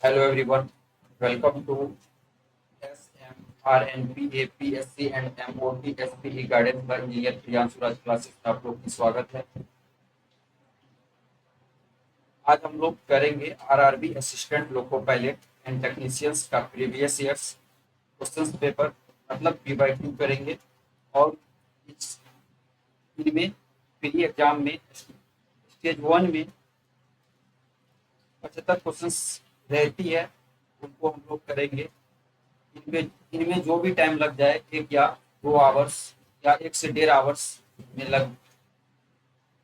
Hello everyone, welcome to SMRNP APSC and MOT SPE guidance bye engineer Priyanshu Raj classes में आप लोग की स्वागत है। आज हम लोग करेंगे RRB assistant loco pilot and technicians का प्रीवियस ईयर्स क्वेश्चंस पेपर मतलब P/Q करेंगे और इस इनमें प्री एग्जाम में स्टेज 1 में 75 क्वेश्चंस रहती है, उनको हम लोग करेंगे। इनमें इनमें जो भी टाइम लग जाए 1 या 2 आवर्स या 1 से 1.5 आवर्स में लग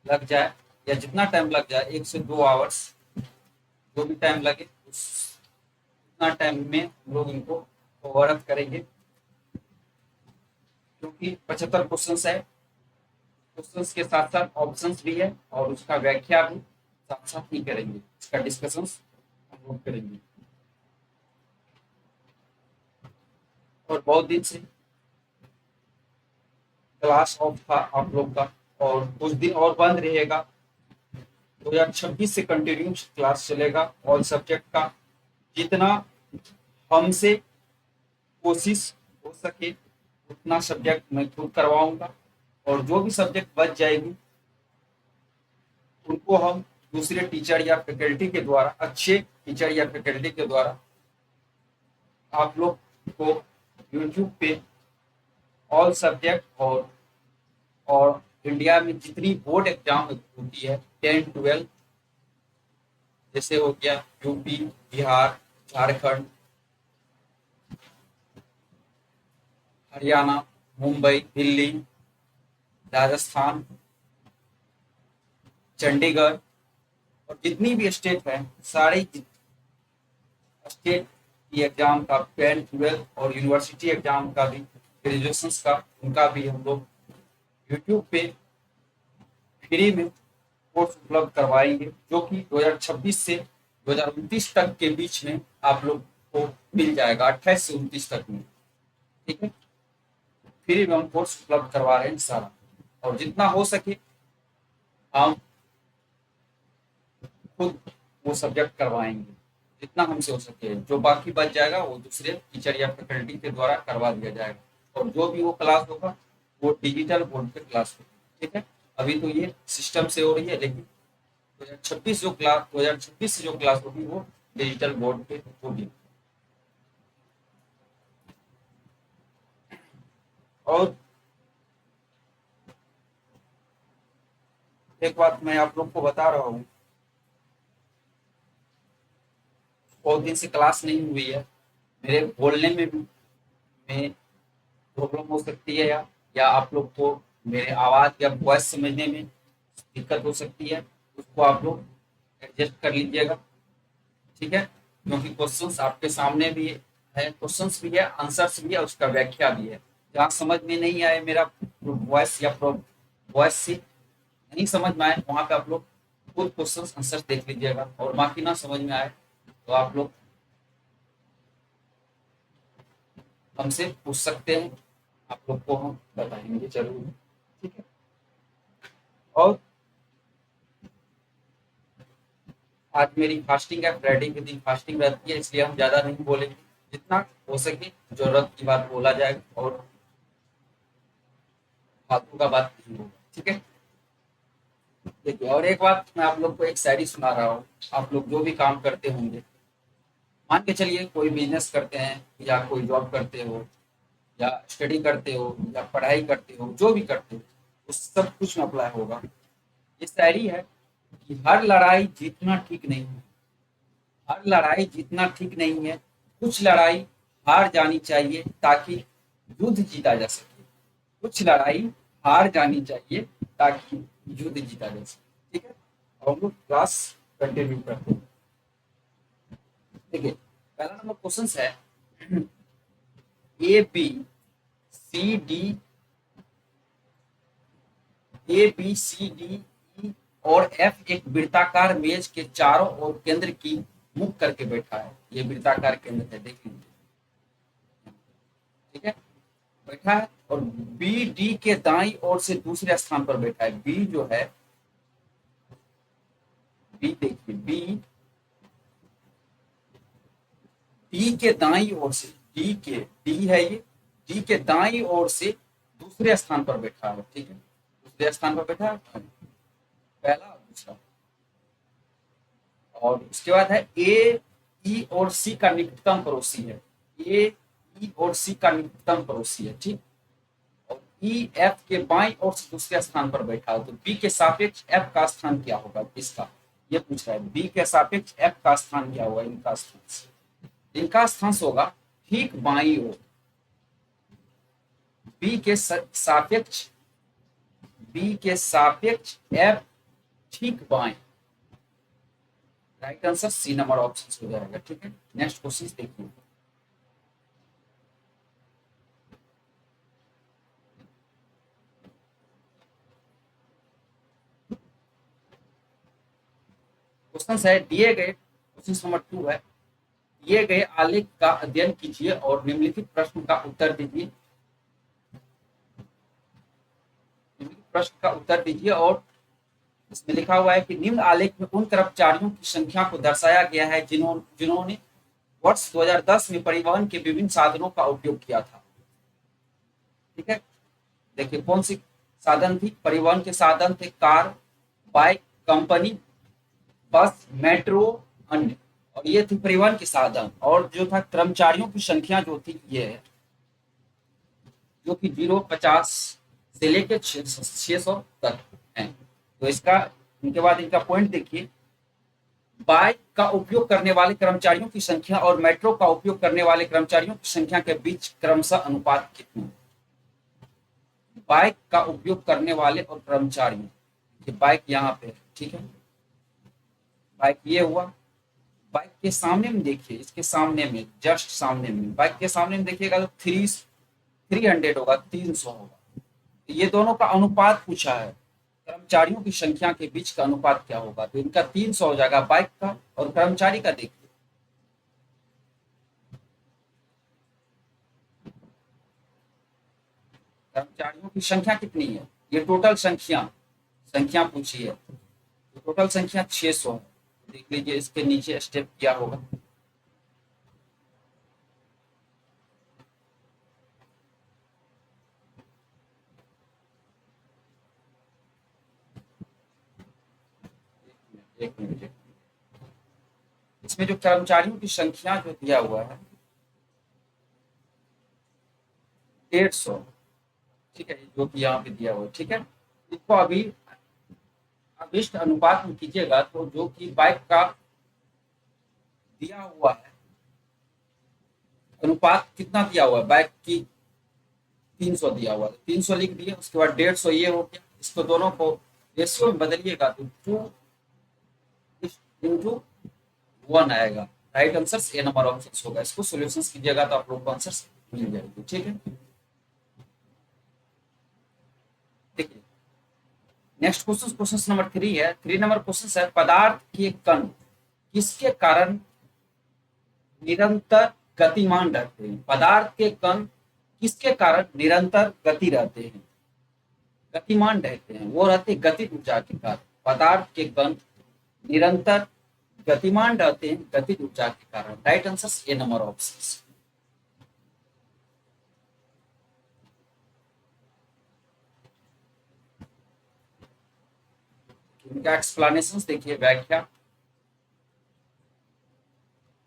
लग जाए या जितना टाइम लग जाए 1 से 2 आवर्स जो भी टाइम लगे उस उतना टाइम में हम लोग इनको कवर अप करेंगे। क्योंकि 75 क्वेश्चंस है, क्वेश्चंस के साथ साथ ऑप्शंस भी है और उसका व्याख्या भी साथ साथ ही करेंगे, इसका डिस्कशंस हम लोग करेंगे। और बहुत दिन से क्लास ऑफ था आप लोग का और कुछ दिन और बंद रहेगा। 2026 से कंटिन्यू क्लास चलेगा ऑल सब्जेक्ट का। जितना हमसे कोशिश हो सके उतना सब्जेक्ट मैं खुद करवाऊंगा और जो भी सब्जेक्ट बच जाएगी उनको हम दूसरे टीचर या फैकल्टी के द्वारा, अच्छे टीचर या फैकल्टी के द्वारा आप लोग को यूट्यूब पे ऑल सब्जेक्ट और इंडिया में जितनी बोर्ड एग्जाम होती है 10-12, जैसे हो गया यूपी, बिहार, झारखंड, हरियाणा, मुंबई, दिल्ली, राजस्थान, चंडीगढ़ और जितनी भी स्टेट है सारी स्टेट की एग्जाम का 10-12 और यूनिवर्सिटी एग्जाम का भी, ग्रेजुएशन का, उनका भी हम लोग यूट्यूब पे फ्री में कोर्स उपलब्ध करवाएंगे जो कि 2026 से 2029 तक के बीच में आप लोग को मिल जाएगा, 28 से 29 तक में। ठीक है, फ्री में हम कोर्स उपलब्ध करवा रहे हैं सारा, और जितना हो सके हम खुद वो सब्जेक्ट करवाएंगे, जितना हमसे हो सके। जो बाकी बच जाएगा वो दूसरे टीचर या फैकल्टी के द्वारा करवा दिया जाएगा और जो भी वो क्लास होगा वो डिजिटल बोर्ड पे क्लास होगी। ठीक है, अभी तो ये सिस्टम से हो रही है, लेकिन 2026 से जो क्लास होगी वो डिजिटल बोर्ड पे होगी। और एक बात मैं आप लोग को बता रहा हूँ, बहुत दिन से क्लास नहीं हुई है, मेरे बोलने में भी में प्रॉब्लम हो सकती है या आप लोग को मेरे आवाज या वॉइस समझने में दिक्कत हो सकती है, उसको आप लोग एडजस्ट कर लीजिएगा। ठीक है, क्योंकि क्वेश्चंस आपके सामने भी है, क्वेश्चंस भी है, आंसर्स भी है, उसका व्याख्या भी है। जहाँ समझ में नहीं आए, मेरा वॉइस या वॉइस से नहीं समझ में आए, वहाँ पे आप लोग खुद क्वेश्चंस आंसर्स देख लीजिएगा, और बाकी ना समझ में आए तो आप लोग हमसे पूछ सकते हैं, आप लोग को हम बताएंगे जरूर। ठीक है, और आज मेरी फास्टिंग है, फ्राइडे के दिन फास्टिंग रहती है, इसलिए हम ज्यादा नहीं बोलेंगे, जितना हो सके जरूरत की बात बोला जाए और फालतू का बात नहीं होगा। ठीक है, देखिए, और एक बात मैं आप लोग को एक शायरी सुना रहा हूँ। आप लोग जो भी काम करते होंगे, मान के चलिए कोई बिजनेस करते हैं या कोई जॉब करते हो या स्टडी करते हो या पढ़ाई करते हो, जो भी करते हो उस सब कुछ में अप्लाई होगा। ये शायरी है कि हर लड़ाई जीतना ठीक नहीं है, हर लड़ाई जीतना ठीक नहीं है, कुछ लड़ाई हार जानी चाहिए ताकि युद्ध जीता जा सके, कुछ लड़ाई हार जानी चाहिए ताकि युद्ध जीता जा सके। ठीक है, और हम लोग क्लास कंटिन्यू करते हैं। देखिए, पहला नंबर क्वेश्चन है, ए बी सी डी ई और एफ एक वृत्ताकार मेज के चारों ओर केंद्र की मुख करके बैठा है। ये वृत्ताकार केंद्र है, देख लीजिए। ठीक है, बैठा है, और बी डी के दाई ओर से दूसरे स्थान पर बैठा है। बी जो है, बी देखिए, बी डी के दाईं ओर से, डी है ये, डी के दाईं ओर से दूसरे स्थान पर बैठा है, ठीक है, दूसरे स्थान पर बैठा है, पहला और दूसरा। और उसके बाद है ए, ई और सी का निकटतम पड़ोसी है, ए, ई और सी का निकटतम पड़ोसी है, ठीक। और ई एफ के बाईं ओर से दूसरे स्थान पर बैठा है, तो बी के सापेक्ष एफ का स्थान क्या होगा इसका, ये पूछ रहा है। बी के सापेक्ष एफ का स्थान क्या होगा, इनका स्थान, इनका स्थान होगा ठीक बाईं ओर, बी के सापेक्ष, बी के सापेक्ष एफ ठीक बाएं, right answer C number option हो जाएगा, ठीक है। नेक्स्ट क्वेश्चन देखिए, क्वेश्चन है दिए गए, क्वेश्चन नंबर 2 है, दिए गए आलेख का अध्ययन कीजिए और निम्नलिखित प्रश्न का उत्तर दीजिए, निम्नलिखित प्रश्न का उत्तर दीजिए। और इसमें लिखा हुआ है कि निम्न आलेख में उन कर्मचारियों की संख्या को दर्शाया गया है जिन्होंने वर्ष 2010 में परिवहन के विभिन्न साधनों का उपयोग किया था, ठीक है। देखिए कौन सी साधन थी, परिवहन के साधन थे कार, बाइक, कंपनी, बस, मेट्रो, अन्य, और ये थी परिवहन के साधन। और जो था कर्मचारियों की संख्या जो थी ये है, जो कि 050 से लेकर 600 तक है। तो इसका इनके बाद इनका पॉइंट देखिए, बाइक का उपयोग करने वाले कर्मचारियों की संख्या और मेट्रो का उपयोग करने वाले कर्मचारियों की संख्या के बीच क्रमशः अनुपात कितना, बाइक का उपयोग करने वाले और कर्मचारियों, बाइक यहाँ पे, ठीक है, बाइक ये हुआ, बाइक के सामने में देखिए, इसके सामने में, जस्ट सामने में, बाइक के सामने में देखिएगा तो 300 होगा, 300 होगा। ये दोनों का अनुपात पूछा है, कर्मचारियों की संख्या के बीच का अनुपात क्या होगा, तो इनका 300 हो जाएगा बाइक का, और कर्मचारी का देखिए, कर्मचारियों की संख्या कितनी है, ये टोटल संख्या पूछी है, तो टोटल संख्या 600 है। देख लीजिए इसके नीचे स्टेप क्या होगा, एक मिनट, इसमें जो कर्मचारियों की संख्या जो दिया हुआ है 150, ठीक है, जो कि यहाँ पे दिया हुआ है, ठीक है। इसको अभी अभिष्ट अनुपात में कीजिएगा तो जो कि बाइक का दिया हुआ है अनुपात कितना दिया हुआ है, बाइक की 300 दिया हुआ है, 300 लिख दिए, उसके बाद 150 ये हो गया, इसको दोनों को रेशियो में बदलिएगा तो 2:1 आएगा, right answer A number option होगा। इसको सॉल्यूशन कीजिएगा तो आप लोग को आंसर मिल जाएगी, ठीक है। देखिए नेक्स्ट क्वेश्चन, क्वेश्चन नंबर 3 है, 3 नंबर क्वेश्चन है, पदार्थ के कण किसके कारण निरंतर गतिमान रहते हैं, पदार्थ के कण किसके कारण निरंतर गति रहते हैं, गतिमान रहते हैं, वो रहते गतिज ऊर्जा के कारण, पदार्थ के कण निरंतर गतिमान रहते हैं गतिज ऊर्जा के कारण, right answer A number option. इनका एक्सप्लेनेशन देखिए, व्याख्या,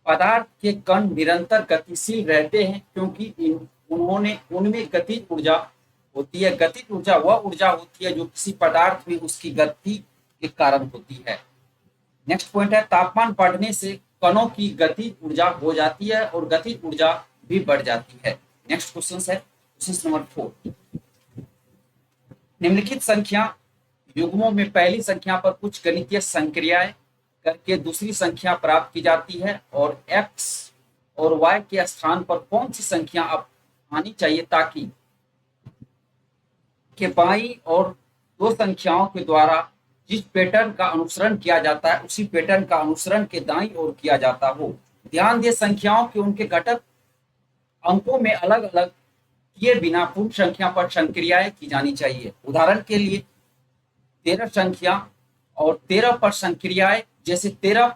पदार्थ के कण निरंतर गतिशील रहते हैं क्योंकि उनमें गतिज ऊर्जा होती है, गतिज ऊर्जा वह ऊर्जा होती है जो किसी पदार्थ में उसकी गति के कारण होती है। नेक्स्ट पॉइंट है, तापमान बढ़ने से कणों की गति ऊर्जा हो जाती है और गति ऊर्जा भी बढ़ जाती है। नेक्स्ट क्वेश्चन है क्वेश्चन नंबर 4, निम्नलिखित संख्या युग्मों में पहली संख्या पर कुछ गणितीय संक्रियाएं करके दूसरी संख्या प्राप्त की जाती है और x और y के स्थान पर कौन सी संख्या अब आनी चाहिए ताकि के बाई और दो संख्याओं के द्वारा जिस पैटर्न का अनुसरण किया जाता है उसी पैटर्न का अनुसरण के दाईं ओर किया जाता हो। ध्यान दें संख्याओं के उनके घटक अंकों में अलग अलग किए बिना पूर्ण संख्या पर संक्रियाएं की जानी चाहिए। उदाहरण के लिए 13 संख्या और 13 पर संक्रियाएं, जैसे 13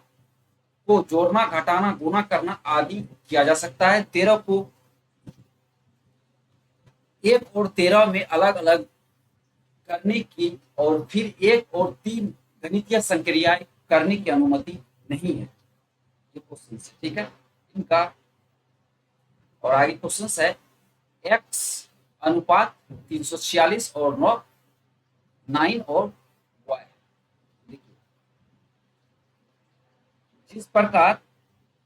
को जोड़ना, घटाना, गुना करना आदि किया जा सकता है। 13 को 1 और 13 में अलग अलग करने की और फिर 1 और 3 गणितीय संक्रियाएं करने की अनुमति नहीं है। ये क्वेश्चन है, ठीक है इनका। और आगे क्वेश्चन है x अनुपात 346 और 9 और y। देखिए जिस प्रकार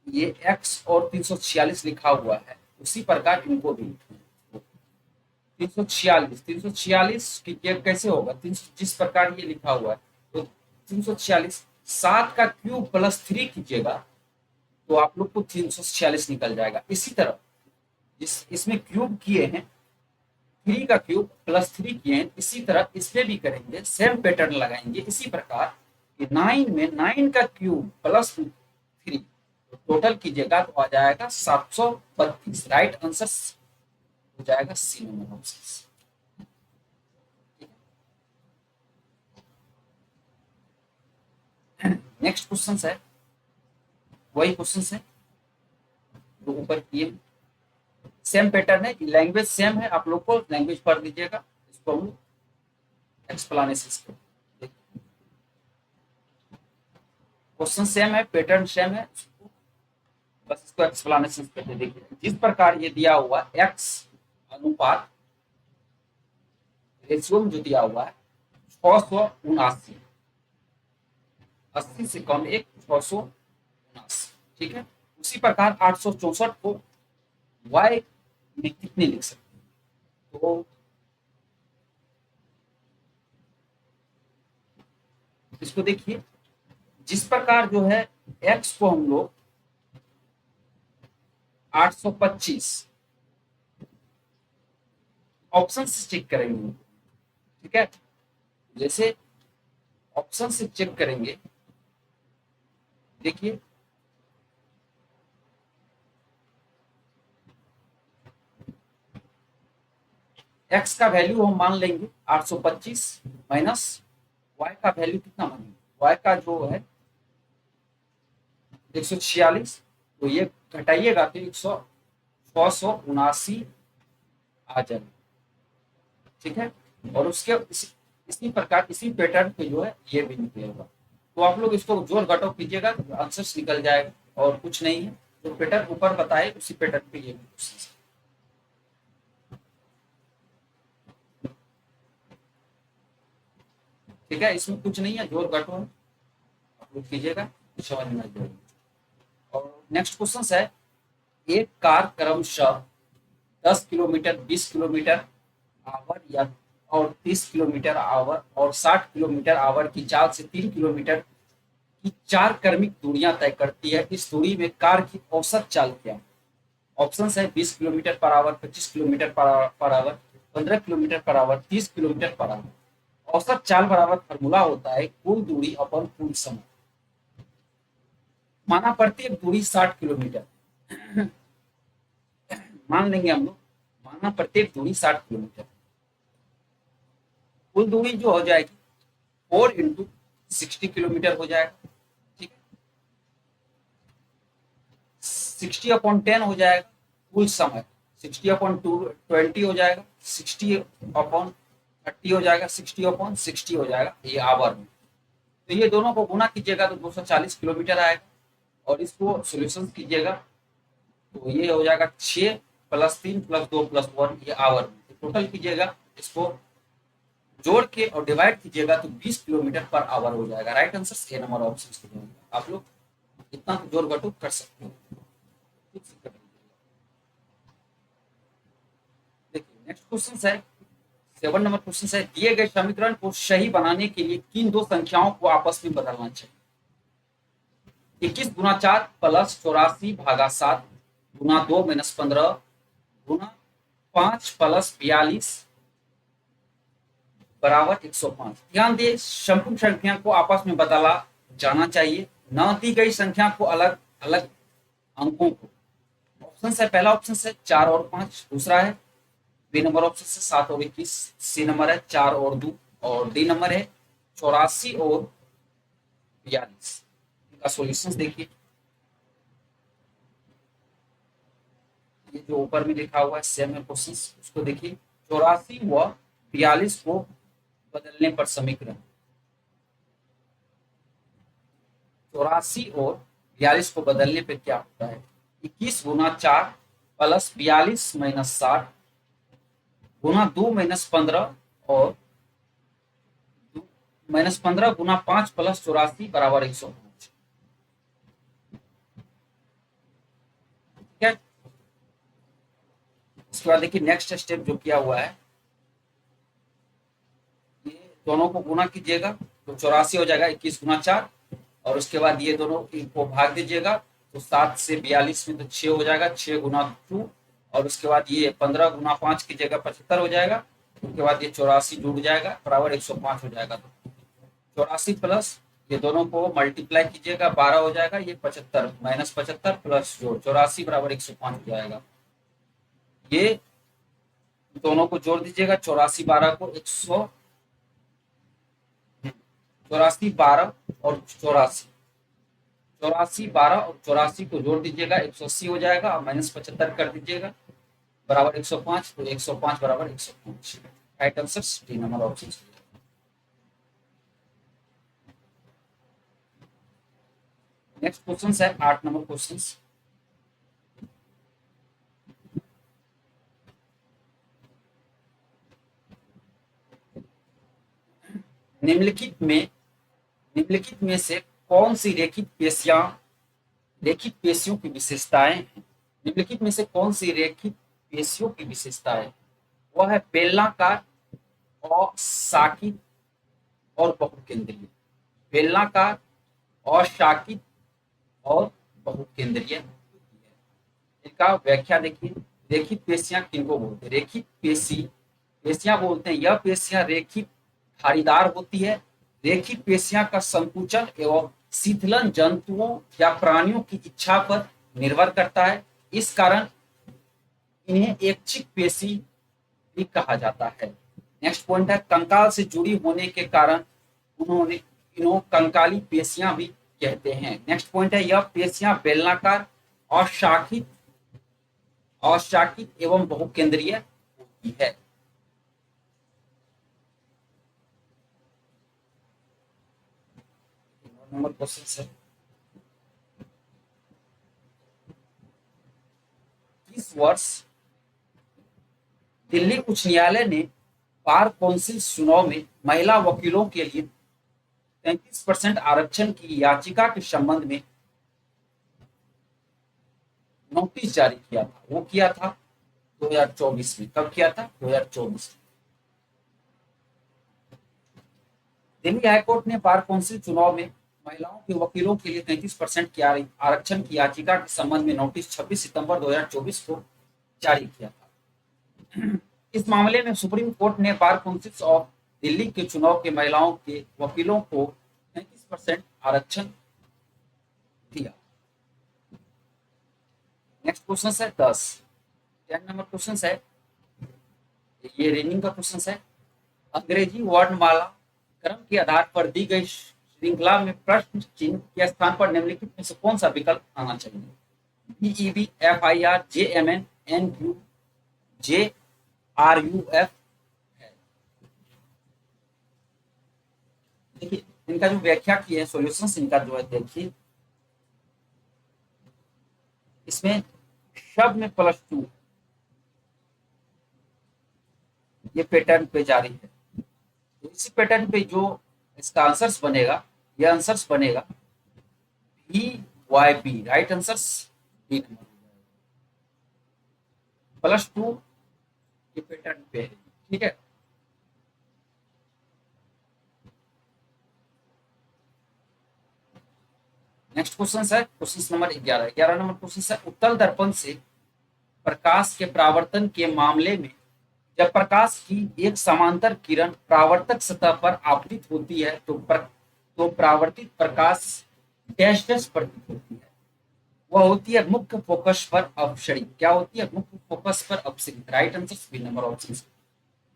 ये x और 346 लिखा हुआ है उसी प्रकार इनको भी 346 की कैसे होगा, जिस प्रकार ये लिखा हुआ है तो 346 7 का क्यूब प्लस 3 कीजिएगा तो आप लोग को 346 निकल जाएगा। इसी तरह इसमें क्यूब किए हैं, 3 का क्यूब प्लस 3 किए हैं, इसी तरह इसमें भी करेंगे, सेम पैटर्न लगाएंगे। इसी प्रकार 9 में 9 का क्यूब प्लस 3 टोटल कीजिएगा तो आ जाएगा 732। राइट आंसर हो जाएगा C number option. Next question है वही क्वेश्चन है जो ऊपर किए, सेम पैटर्न है, लैंग्वेज सेम है, आप लोग को लैंग्वेज पढ़ लीजिएगा। इसको हम एक्सप्लेनेशन क्वेश्चन सेम है, पैटर्न सेम है, बस इसको एक्सप्लेनेशन करते देखिए। जिस प्रकार ये दिया हुआ x अनुपात रेशियो में जो दिया हुआ है 679, 80 से कम 679, ठीक है। उसी प्रकार 864 को y में कितने लिख सकते हैं, तो इसको देखिए। जिस प्रकार जो है x को हम लोग 825 ऑप्शन से चेक करेंगे, ठीक है। जैसे ऑप्शन से चेक करेंगे, देखिए x का वैल्यू हम मान लेंगे 825 माइनस y का वैल्यू कितना मानेंगे, y का जो है 146, तो ये घटाइएगा तो 679 आ जाएगा, ठीक है। और उसके इसी प्रकार इसी पैटर्न पे जो है ये भी निकलेगा, तो आप लोग इसको जोड़ घटाव कीजिएगा तो आंसर निकल जाएगा और कुछ नहीं है। जो पैटर्न ऊपर बताए उसी पैटर्न पे ये भी ठीक है। इसमें कुछ नहीं है, जोड़ घटाव आप लोग कीजिएगा समझ में आ जाएगा। और नेक्स्ट क्वेश्चन है एक कार क्रमशः 10 किलोमीटर, 20 किलोमीटर आवर या और 30 किलोमीटर आवर और 60 किलोमीटर आवर की चाल से 3 किलोमीटर की 4 क्रमिक दूरियां तय करती है। इस दूरी में कार की औसत चाल क्या है। ऑप्शन है 20 kilometre per hour, 25 kilometre per hour, 15 kilometre per hour, 30 kilometre per hour. औसत चाल बराबर फॉर्मूला होता है कुल दूरी अपन कुल समय। माना प्रत्येक दूरी 60 किलोमीटर मान लेंगे हम लोग, माना प्रत्येक दूरी 60 किलोमीटर, कुल दूरी जो हो जाएगी 4 इंटू 60 किलोमीटर हो जाएगा, ठीक है। 60 अपॉन 10 हो जाएगा कुल समय, 60 अपॉन 20 हो जाएगा, 60 अपॉन 30 हो जाएगा, 60 अपॉन 60 हो जाएगा, ये आवर में। तो ये दोनों को गुना कीजिएगा तो 240 किलोमीटर आएगा, और इसको सोल्यूशन कीजिएगा तो ये हो जाएगा 6 प्लस 3 प्लस 2 प्लस 1, ये आवर में। तो टोटल कीजिएगा, इसको जोड़ के और डिवाइड कीजिएगा तो 20 किलोमीटर पर आवर हो जाएगा। Right answer A number option. आप लोग इतना जोड़ घटू कर सकते हो। देखिए नेक्स्ट क्वेश्चन है 7 नंबर क्वेश्चन है दिए गए समीकरण को सही बनाने के लिए किन दो संख्याओं को आपस में बदलना चाहिए। 21 गुना 4 प्लस 84 भागा 7 गुना 2 माइनस 15 गुना 5 प्लस 42 बराबर 105। ध्यान दे संपूर्ण संख्या को आपस में बदला जाना चाहिए, न दी गई संख्या को अलग अलग अंकों को। ऑप्शन है पहला ऑप्शन है 4 और 5, दूसरा है बी नंबर ऑप्शन है 7 और 21, सी नंबर है 4 और 2 और डी नंबर है 84 और 42। इनका सॉल्यूशंस देखिए। ये जो ऊपर में लिखा हुआ है सेम है क्वेश्चन, उसको देखिए। 84 व 42 को बदलने पर समीकरण। 84 और 42 को बदलने पर क्या होता है? 21 गुना 4 प्लस 42 माइनस 60 गुना 2 माइनस 15 और -15 गुना 5 प्लस 84 बराबर 105। ठीक है। इसके बाद देखिए नेक्स्ट स्टेप जो किया हुआ है, ये दोनों को गुना कीजिएगा तो 84 हो जाएगा 21 गुना 4, और उसके बाद ये दोनों को भाग दीजिएगा तो 7 से 42 में तो 6 हो जाएगा, 6 गुना 2, और उसके बाद ये 15 गुना 5 की जगह 75 हो जाएगा, उसके बाद ये 84 जुड़ जाएगा बराबर 105 हो जाएगा। तो 84 प्लस ये दोनों को मल्टीप्लाई कीजिएगा 12 हो जाएगा, ये 75 माइनस 75 प्लस जोड़ 84 बराबर 105 हो जाएगा। ये दोनों को जोड़ दीजिएगा 84 12 को 100, 84 12 और 84, 84 12 और 84 को जोड़ दीजिएगा 180 हो जाएगा, और माइनस 75 कर दीजिएगा बराबर 105, तो 105 बराबर 105। Right answer D number option. Next question है 8 नंबर क्वेश्चन। निम्नलिखित में से कौन सी रेखित पेशियों की विशेषताएं हैं? निम्नलिखित में से कौन सी रेखित पेशियों की विशेषताएं? वह है बेलनाकार, अशाकित और बहुकेंद्रीय। बेलनाकार, अशाकित और बहुकेंद्रीय। इनका व्याख्या देखिए। रेखित पेशियां किनको बोलते हैं? रेखित पेशियां बोलते हैं यह पेशियां रेखित धारीदार होती है। रेखित पेशियां का संकुचन एवं शीतलन जंतुओं या प्राणियों की इच्छा पर निर्भर करता है, इस कारण इन्हें ऐच्छिक पेशी भी कहा जाता है। नेक्स्ट पॉइंट है कंकाल से जुड़ी होने के कारण इन्हों कंकाली पेशियां भी कहते हैं। नेक्स्ट पॉइंट है यह पेशियां बेलनाकार, अशाकित एवं बहुकेंद्रीय होती है। नंबर क्वेश्चन है किस वर्ष दिल्ली उच्च न्यायालय ने बार कौंसिल चुनाव में महिला वकीलों के लिए 33% आरक्षण की याचिका के संबंध में नोटिस जारी किया था? वो किया था 2024 में। कब किया था? 2024 में। दिल्ली हाईकोर्ट ने बार कौंसिल चुनाव में महिलाओं के वकीलों के लिए 33% की आरक्षण की याचिका के संबंध में नोटिस 26 सितंबर 2024 को जारी किया था। इस मामले में सुप्रीम कोर्ट ने बार कौंसिल ऑफ दिल्ली के चुनाव के महिलाओं के वकीलों को 33% आरक्षण दिया। नेक्स्ट क्वेश्चन है 10 नंबर क्वेश्चन है, ये रीडिंग का क्वेश्चन है। अंग्रेजी वर्णमाला क्रम के आधार पर दी गई श्रृंखला में प्रश्न चिन्ह के स्थान पर निम्नलिखित में से कौन सा विकल्प आना चाहिए? BEB, FIR, JMN, NQ, JRUF है। देखिए इनका जो व्याख्या की है, सॉल्यूशंस इनका जो है देखिए, इसमें शब्द में +2 ये पैटर्न पे जारी है। तो इसी पैटर्न पे जो इसका आंसर्स बनेगा, ये आंसर्स बनेगा BYB। Right answers B number +2 ये पैटर्न पे है। ठीक है। नेक्स्ट क्वेश्चन है क्वेश्चन नंबर 11 नंबर क्वेश्चन है उत्तल दर्पण से प्रकाश के परावर्तन के मामले में जब प्रकाश की एक समांतर किरण परावर्तक सतह पर आपतित होती है तो परावर्तित प्रकाश डैश डैश प्रतीत होती है। वह होती है मुख्य फोकस पर अपसरित। क्या होती है? मुख्य फोकस पर अपसरित। Right answer B number option.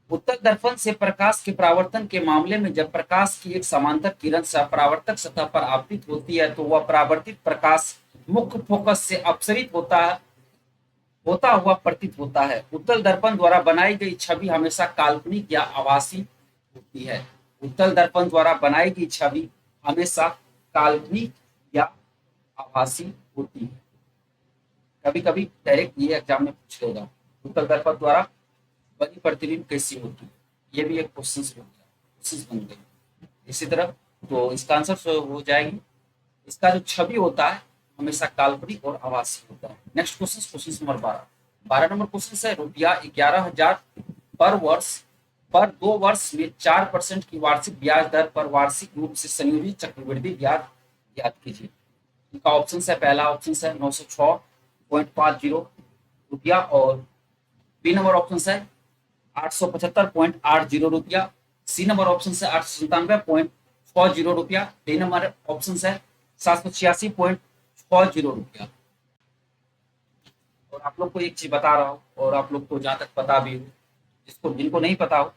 उत्तल दर्पण से प्रकाश के परावर्तन के मामले में जब प्रकाश की एक समांतर किरण परावर्तक सतह पर आपतित होती है तो वह परावर्तित प्रकाश मुख्य फोकस से अपसरित होता है होता हुआ प्रतीत होता है। उत्तल दर्पण द्वारा बनाई गई छवि हमेशा काल्पनिक या आभासी होती है। उत्तल दर्पण द्वारा बनाई गई छवि हमेशा काल्पनिक या आभासी होती है। कभी कभी डायरेक्ट ये एग्जाम में पूछ लेगा, उत्तल दर्पण द्वारा बनी प्रतिबिंब कैसी होती है, ये भी एक क्वेश्चन बन गई। इसी तरह तो इसका आंसर हो जाएगी, इसका जो छवि होता है हमेशा काल्पनिक और आभासी होता है। Next question, question number 12। 12 number question है, रुपया 11,000 पर वर्ष पर 2 वर्ष में 4% की वार्षिक ब्याज दर पर वार्षिक रूप से संयोजित चक्रवृद्धि ब्याज ज्ञात कीजिए। इनका ऑप्शन है, पहला ऑप्शन है 906.50 रुपया, और बी नंबर ऑप्शन है 875.80 रुपया, सी नंबर ऑप्शन है 897.60 रुपया, डी नंबर ऑप्शन है 786.60 रुपया। और आप लोग को एक चीज बता रहा हूँ, और आप लोग को जहां तक पता भी हो, जिनको नहीं पता हो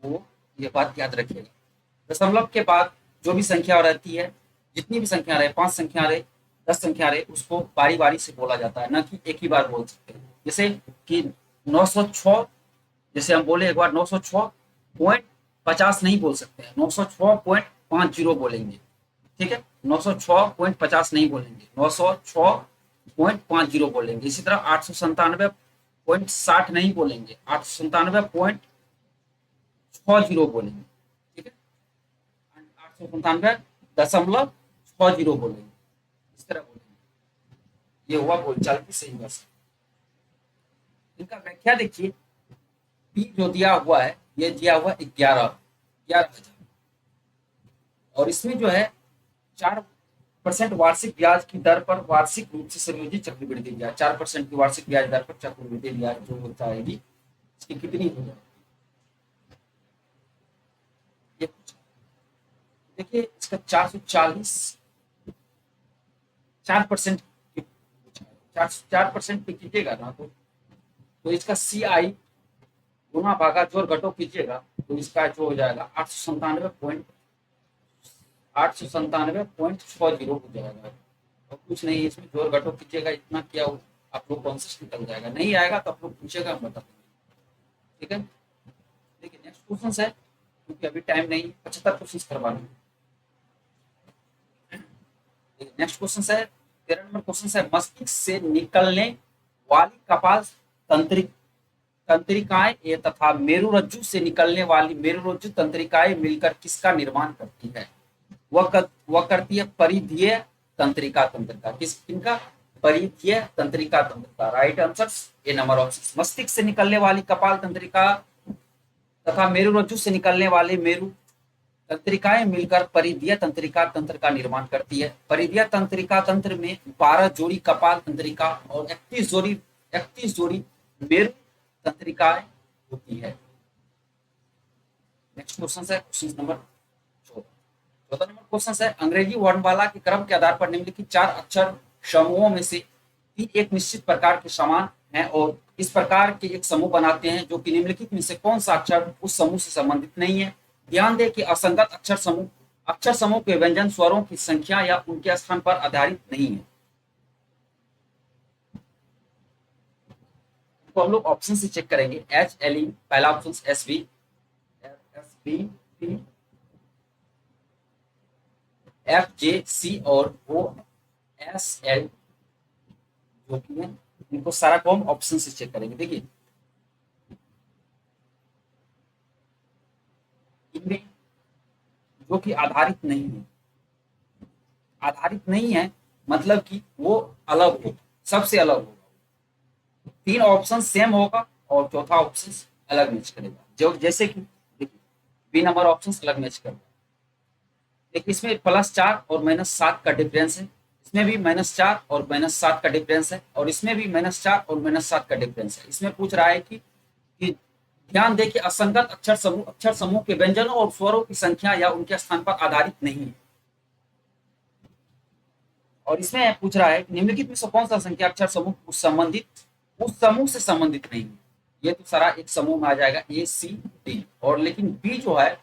वो ये बात याद रखिएगा। दशमलव के बाद जो भी संख्या रहती है, जितनी भी संख्या रहे, 5 संख्या रहे, 10 संख्या रहे, उसको बारी बारी से बोला जाता है, ना कि एक ही बार बोल सकते हैं। जैसे कि 906, जैसे हम बोले एक बार 906.50 नहीं बोल सकते हैं, 906.50 बोलेंगे। ठीक है, 906.50 नहीं बोलेंगे, 906.50 बोलेंगे। इसी तरह 897.60 नहीं बोलेंगे, 897.60 बोलेंगे। ठीक है, 897.60 बोलेंगे, इस तरह बोलेंगे। ये हुआ बोलचाल की सही भाषा। इनका व्याख्या देखिए, पी जो दिया हुआ है, ये दिया हुआ 11,000, और इसमें जो है 4% वार्षिक ब्याज की दर पर वार्षिक रूप से संयोजित चक्रवृद्धि ब्याज, 4% की वार्षिक ब्याज दर पर चक्रवृद्धि ब्याज जो होता है, इसकी कितनी हो जाएगी ये देखिए। इसका 440, 4% 4% पे कीजिएगा ना, तो इसका CI गुना भागा जोड़ घटो कीजिएगा, तो इसका जो हो जाएगा 897.60 हो जाएगा। और कुछ नहीं, इसमें जोड़ घटो कीजिएगा, इतना क्या हो, आप लोग कॉन्सेप्ट निकल जाएगा। नहीं आएगा तो आप लोग पूछेगा, हम बता देंगे। ठीक है, देखिए नेक्स्ट क्वेश्चन है, क्योंकि अभी टाइम नहीं, 75 क्वेश्चन करवाने। नेक्स्ट क्वेश्चन है, 13 नंबर क्वेश्चन है, मस्तिष्क से निकलने वाली कपाल तंत्रिकाएं तथा मेरुरज्जु से निकलने वाली मेरुरज्जु तंत्रिकाएं मिलकर किसका निर्माण करती है? वह करती है परिधीय तंत्रिका तंत्रिका। किनका? परिधीय तंत्रिका तंत्रिका। Right answer A number option. मस्तिष्क से निकलने वाली कपाल तंत्रिका तथा मेरुरज्जु से निकलने वाले मेरु तंत्रिकाएं मिलकर परिधीय तंत्रिका तंत्र का निर्माण करती है। परिधीय तंत्रिका तंत्र में 12 जोड़ी कपाल तंत्रिका और 31 जोड़ी मेरु तंत्रिकाएं होती है। नेक्स्ट क्वेश्चन है, क्वेश्चन नंबर 14 नंबर क्वेश्चन है, अंग्रेजी वर्णमाला के क्रम के आधार पर निम्नलिखित 4 अक्षर समूहों में से एक निश्चित प्रकार के समान है और इस प्रकार के एक समूह बनाते हैं, जो कि निम्नलिखित में से कौन सा अक्षर उस समूह से संबंधित नहीं है? ध्यान दें कि असंगत अक्षर समूह के व्यंजन स्वरों की संख्या या उनके स्थान पर आधारित नहीं है। तो हम लोग ऑप्शन से चेक करेंगे। HLE पहला ऑप्शन, SV, FB, FJC और OSL जो कि है, इनको सारा को हम ऑप्शन से चेक करेंगे। देखिए इनमें जो कि आधारित नहीं है मतलब कि वो अलग हो, सबसे अलग होगा। 3 ऑप्शन सेम होगा और चौथा ऑप्शन अलग मैच करेगा। जो जैसे कि देखिए बी नंबर ऑप्शन अलग मैच करेगा। देखिए इसमें +4 और -7 का डिफरेंस है, इसमें भी -4 और -7 का डिफरेंस है, और इसमें भी -4 और -7 का डिफरेंस है। इसमें पूछ रहा है कि ध्यान दें कि असंगत अक्षर समूह के व्यंजनों और स्वरों की संख्या या उनके स्थान पर आधारित नहीं है। और इसमें पूछ रहा है निम्नलिखित में से कौन सा संख्या अक्षर समूह उस समूह से संबंधित नहीं है। ये तो सारा एक समूह में आ जाएगा ACD, और लेकिन बी जो है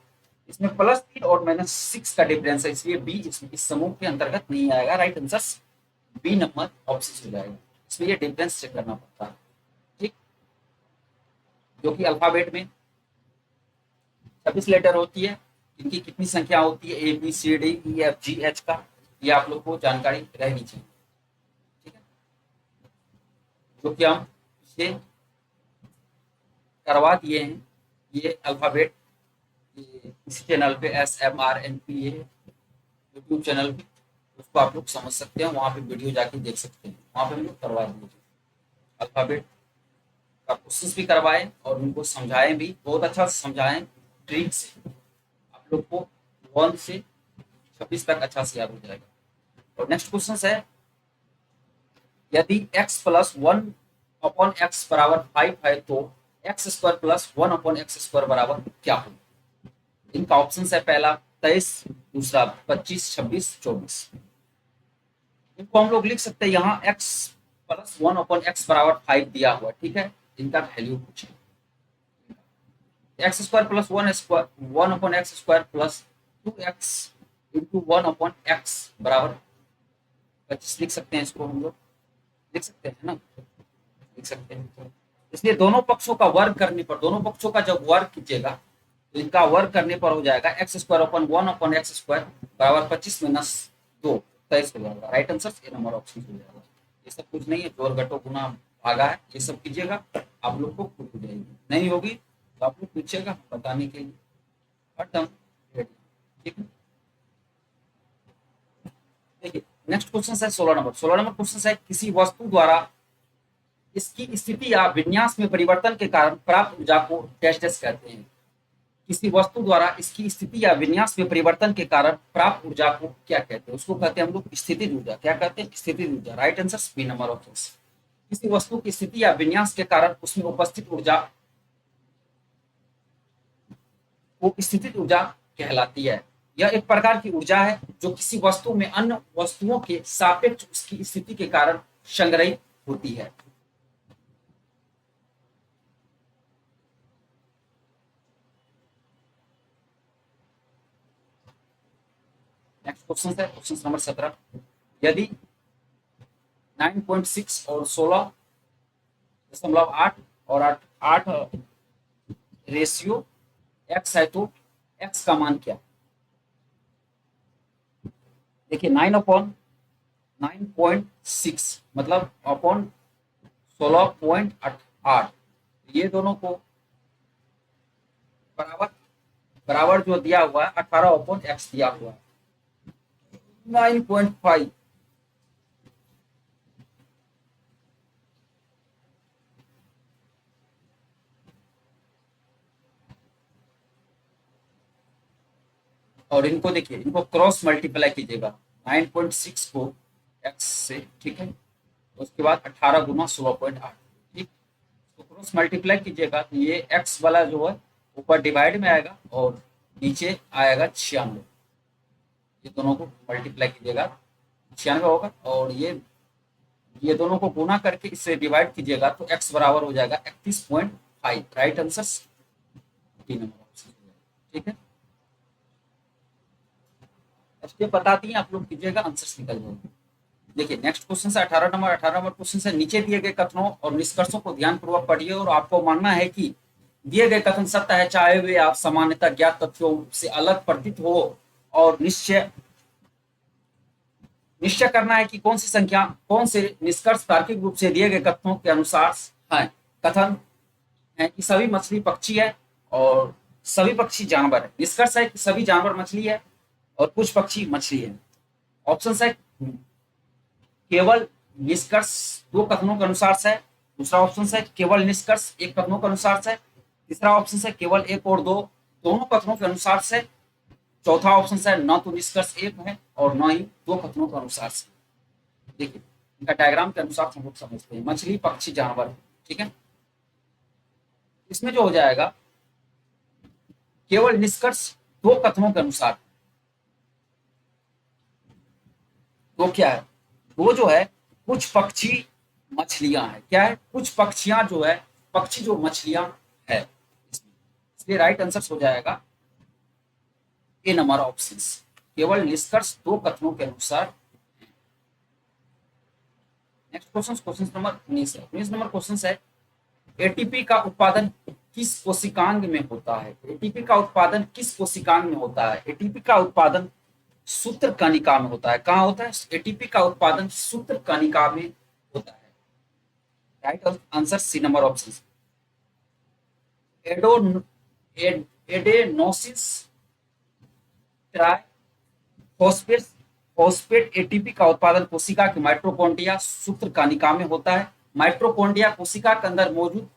इसमें +3 और -6 का डिफरेंस है, इसलिए बी इस समूह के अंतर्गत नहीं आएगा। Right answer B number option हो जाएगा। इसमें ये डिफरेंस चेक करना पड़ता है। जो कि अल्फाबेट में 26 लेटर होती है। इनकी कितनी संख्या होती है, ABCDEFGH का, ये आप लोग को जानकारी रहनी चाहिए। ठीक है, जो कि हम इसे करवा दिए हैं, ये अल्फाबेट इसी चैनल पे SMRNPA यूट्यूब चैनल पे, उसको आप लोग समझ सकते हैं, वहाँ पे वीडियो जाके देख सकते हैं, वहाँ पे हम लोग करवा दिए अल्फाबेट का कोशिश भी करवाएं और उनको समझाएं भी, बहुत अच्छा समझाएं ट्रिक से, आप लोग को 1 से 26 तक अच्छा से याद हो जाएगा। और नेक्स्ट क्वेश्चन है, यदि x प्लस 1/x बराबर 5 है तो x square plus 1/x square बराबर क्या होगा। इनका ऑप्शन है, पहला 23, दूसरा 25, 26, 24। इनको हम लोग लिख सकते हैं, यहाँ x प्लस 1/x बराबर 5 दिया हुआ, ठीक है, इनका वैल्यू पूछे, x square plus 1/x square plus 2x into 1/x बराबर 25 लिख सकते हैं, इसको हम लोग लिख सकते हैं ना, लिख सकते हैं। इसलिए दोनों पक्षों का वर्ग करने पर, दोनों पक्षों का जब वर्ग कीजिएगा तो इनका वर्ग करने पर हो जाएगा x square upon 1/x square बराबर 25 माइनस 2, 23 हो जाएगा। Right answer A number option हो जाएगा। ये सब कुछ नहीं है, जोड़ घटो गुना भागा है, ये सब कीजिएगा आप लोग को खुद हो जाएगी, नहीं होगी तो आप लोग पूछिएगा बताने के लिए। खत्म, ठीक है। देखिए नेक्स्ट क्वेश्चन है 16 नंबर। 16 नंबर क्वेश्चन है, किसी वस्तु द्वारा इसकी स्थिति या विन्यास में परिवर्तन के कारण प्राप्त ऊर्जा को डैश डैश कहते हैं। किसी वस्तु द्वारा इसकी स्थिति या विन्यास में परिवर्तन के कारण प्राप्त ऊर्जा को क्या कहते हैं, उसको कहते हैं हम लोग स्थितिज ऊर्जा। क्या कहते हैं, स्थितिज ऊर्जा। Right answer B number option. किसी वस्तु की स्थिति या विन्यास के कारण उसमें उपस्थित ऊर्जा को स्थितिज ऊर्जा कहलाती है। यह एक प्रकार की ऊर्जा है जो किसी वस्तु में अन्य वस्तुओं के सापेक्ष उसकी स्थिति के कारण संग्रहित होती है। नेक्स्ट क्वेश्चन है क्वेश्चन नंबर 17। यदि 9.6 और 16.8 और 8 रेशियो x है तो x का मान क्या। देखिए 9/9.6 मतलब अपॉन 16.8, ये दोनों को बराबर बराबर जो दिया हुआ है 18/x दिया हुआ है 9.5। और इनको देखिए, इनको क्रॉस मल्टीप्लाई कीजिएगा 9.6 को x से, ठीक है, उसके बाद 18 गुना 16.8, ठीक, तो क्रॉस मल्टीप्लाई कीजिएगा तो ये x वाला जो है ऊपर डिवाइड में आएगा और नीचे आएगा 96। ये दोनों को मल्टीप्लाई कीजिएगा 96 होगा और ये दोनों को गुना करके इससे डिवाइड कीजिएगा तो x बराबर हो जाएगा 31.5। राइट आंसर तीन नंबर ऑप्शन, ठीक है। स्टेप बताती हैं, आप लोग कीजिएगा, आंसर्स निकल जाएंगे। देखिए नेक्स्ट क्वेश्चन है 18 नंबर। 18 नंबर क्वेश्चन से, नीचे दिए गए कथनों और निष्कर्षों को ध्यानपूर्वक पढ़िए और आपको मानना है कि दिए गए कथन सत्य है, चाहे वे आप सामान्यतः ज्ञात तथ्यों से अलग प्रतीत हो, और निश्चय करना है कि कौन सी संख्या, कौन से निष्कर्ष तार्किक रूप से दिए गए कथनों के अनुसार है। कथन है कि सभी मछली पक्षी है और सभी पक्षी जानवर है। निष्कर्ष है कि सभी जानवर मछली है और कुछ पक्षी मछली है। ऑप्शन है केवल निष्कर्ष दो कथनों के अनुसार है। दूसरा ऑप्शन है केवल निष्कर्ष एक कथनों के अनुसार है। तीसरा ऑप्शन है केवल एक और दो दोनों कथनों के अनुसार से। चौथा ऑप्शन है न तो निष्कर्ष एक है और न ही दो कथनों के अनुसार से। देखिए इनका डायग्राम के अनुसार हम लोग समझते हैं, मछली पक्षी जानवर, ठीक है। इसमें जो हो जाएगा केवल निष्कर्ष दो कथनों के अनुसार, तो क्या है, वो जो है कुछ पक्षी मछलियां हैं। क्या है, कुछ पक्षियां जो है, पक्षी जो मछलियां है, इसलिए राइट आंसर हो जाएगा ए नंबर ऑप्शन, केवल निष्कर्ष दो कथनों के अनुसार। नेक्स्ट क्वेश्चन, क्वेश्चन नंबर 19 है। 19 नंबर क्वेश्चन है, एटीपी का उत्पादन किस कोशिकांग में होता है? एटीपी का उत्पादन किस कोशिकांग में होता है? एटीपी का उत्पादन सूत्र कणिका में होता है। कहाँ होता है? एटीपी का उत्पादन सूत्र कणिका में होता है। Right answer C number option. एडो एडेनोसिस ट्राइफॉस्फेट फॉस्फेट एटीपी का उत्पादन कोशिका के माइटोकॉन्ड्रिया सूत्र कणिका में होता है। माइटोकॉन्ड्रिया कोशिका के अंदर मौजूद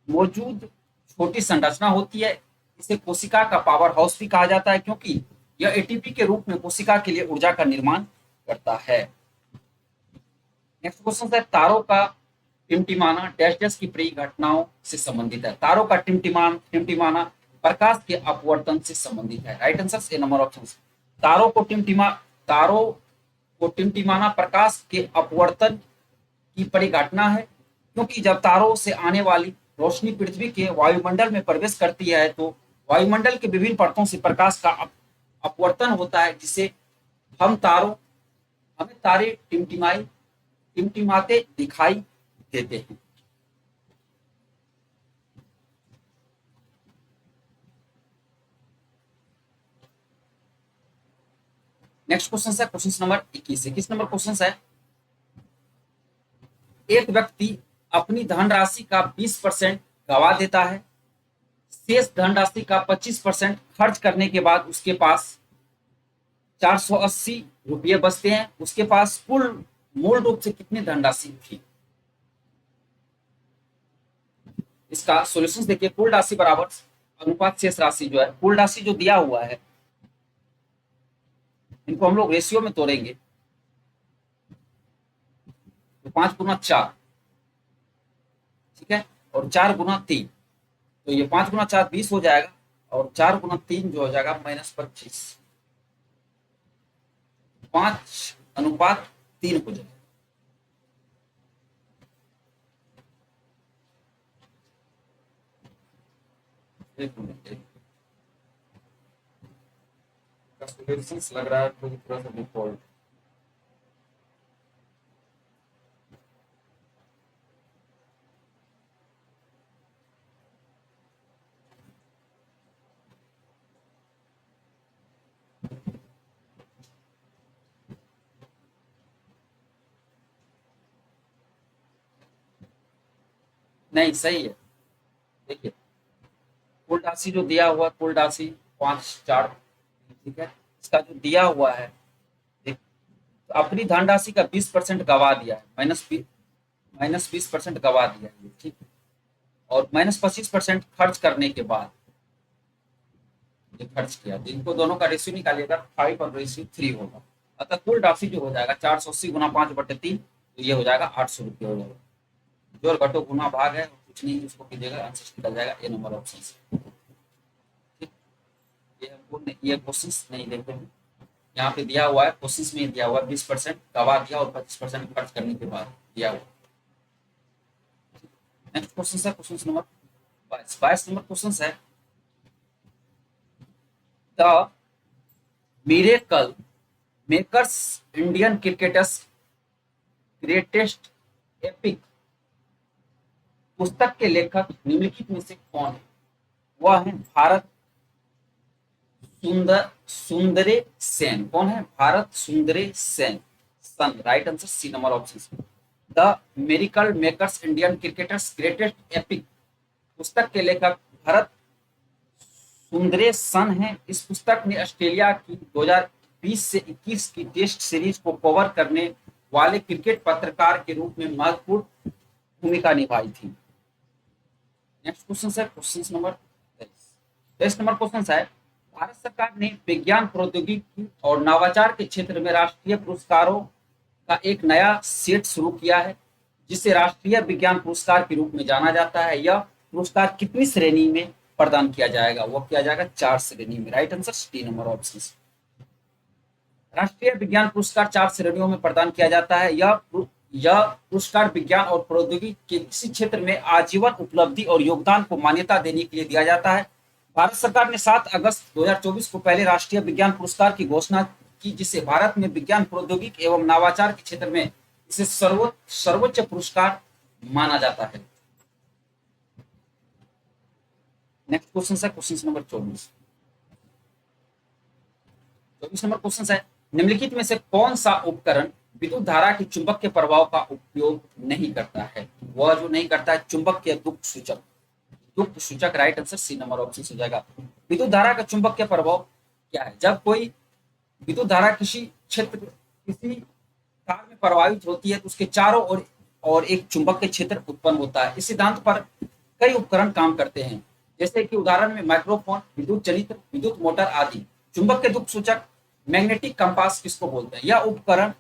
मौजूद छोटी संरचना होती है। इसे कोशिका का पावर हाउस भी कहा जाता है, क्योंकि यह एटीपी के रूप में कोशिका के लिए ऊर्जा का निर्माण करता है। नेक्स्ट क्वेश्चन है, तारों का टिमटिमाना डैश डैश की प्रिय घटनाओं से संबंधित है। तारों का टिमटिमाना प्रकाश के अपवर्तन से संबंधित है। Right answer A number option. तारों को टिमटिमाना प्रकाश के अपवर्तन की परिघटना है, क्योंकि जब तारों से आने वाली रोशनी पृथ्वी के वायुमंडल में प्रवेश करती है तो वायुमंडल के विभिन्न परतों से प्रकाश का अपवर्तन होता है, जिसे हमें तारे टिमटिमाते दिखाई देते हैं। नेक्स्ट क्वेश्चन है क्वेश्चन नंबर 21। 21 नंबर क्वेश्चन है, एक व्यक्ति अपनी धनराशि का 20% गवा देता है। शेष धनराशि का 25% खर्च करने के बाद उसके पास 480 रुपये बचते हैं। उसके पास कुल मूल रूप से कितनी धनराशि थी? इसका सॉल्यूशंस देखिए। कुल राशि बराबर अनुपात शेष राशि जो है, कुल राशि जो दिया हुआ है, इनको हम लोग रेशियो में तोड़ेंगे तो 5 गुना 4, ठीक है, और 4 गुना 3, तो ये 5 गुना 4 20 हो जाएगा, और 4 गुना 3 जो हो जाएगा -25, 5:3 हो जाएगा। एक मिनट, लग रहा है थोड़ा सा डिफॉल्ट। नहीं सही है। देखिए कुल राशि जो दिया हुआ, कुल राशि 5 4, ठीक है। इसका जो दिया हुआ है, तो अपनी धनराशि का 20% गवा दिया है, -20% गवा दिया है, ठीक है, और -25% खर्च करने के बाद ये खर्च किया, तो इनको दोनों का रेशियो निकालिएगा, 5 और रेशियो 3 होगा। अतः कुल राशि जो हो जाएगा 480 गुना 5/3, तो ये हो जाएगा 800 रुपये हो जाएगा। जोड़ घटो गुना भाग है, कुछ नहीं, उसको कीजिएगा, आंसर निकल जाएगा ए नंबर ऑप्शन से। ठीक, ये क्वेश्चन नहीं देखते हैं, यहाँ पे दिया हुआ है, क्वेश्चन में दिया हुआ है 20% गवा दिया और 25% खर्च करने के बाद दिया हुआ। नेक्स्ट क्वेश्चन है क्वेश्चन नंबर 22 नंबर क्वेश्चन है, the miracle makers Indian cricketers greatest epic पुस्तक के लेखक निम्नलिखित में से कौन है? वह है भारत सुंदरे सेन। कौन है? भारत सुंदरे सेन, सन। Right answer C number option. The miracle makers Indian cricketers greatest epic पुस्तक के लेखक भारत सुंदरे सन है। इस पुस्तक ने ऑस्ट्रेलिया की 2020 से 21 की टेस्ट सीरीज को कवर करने वाले क्रिकेट पत्रकार के रूप में महत्वपूर्ण भूमिका निभाई थी। नेक्स्ट क्वेश्चन है क्वेश्चन नंबर 23 नंबर क्वेश्चन है, भारत सरकार ने विज्ञान प्रौद्योगिकी और नवाचार के क्षेत्र में राष्ट्रीय पुरस्कारों का एक नया सेट शुरू किया है, जिसे राष्ट्रीय विज्ञान पुरस्कार के रूप में जाना जाता है। यह पुरस्कार कितनी श्रेणी में प्रदान किया जाएगा? वो किया जाएगा 4 श्रेणी में। Right answer D number option. राष्ट्रीय विज्ञान पुरस्कार 4 श्रेणियों में प्रदान किया जाता है। यह पुरस्कार विज्ञान और प्रौद्योगिकी के किसी क्षेत्र में आजीवन उपलब्धि और योगदान को मान्यता देने के लिए दिया जाता है। भारत सरकार ने 7 अगस्त 2024 को पहले राष्ट्रीय विज्ञान पुरस्कार की घोषणा की, जिसे भारत में विज्ञान प्रौद्योगिकी एवं नवाचार के क्षेत्र में इसे सर्वोच्च पुरस्कार माना जाता है। नेक्स्ट क्वेश्चन है क्वेश्चन नंबर 24। 24 नंबर क्वेश्चन है, निम्नलिखित में से कौन सा उपकरण विद्युत धारा के चुंबक के प्रभाव का उपयोग नहीं करता है? वह जो नहीं करता है चुंबक के दुख सूचक। दुख सूचक right answer C number option हो जाएगा। विद्युत धारा का चुंबक के प्रभाव क्या है? जब कोई विद्युत धारा किसी क्षेत्र किसी तार में प्रवाहित होती है तो उसके चारों ओर और एक चुंबक के क्षेत्र उत्पन्न होता है। इस सिद्धांत पर कई उपकरण काम करते हैं, जैसे कि उदाहरण में माइक्रोफोन, विद्युत चलित विद्युत मोटर आदि। चुंबक के दुख सूचक मैग्नेटिक कंपास किसको बोलते हैं? यह उपकरण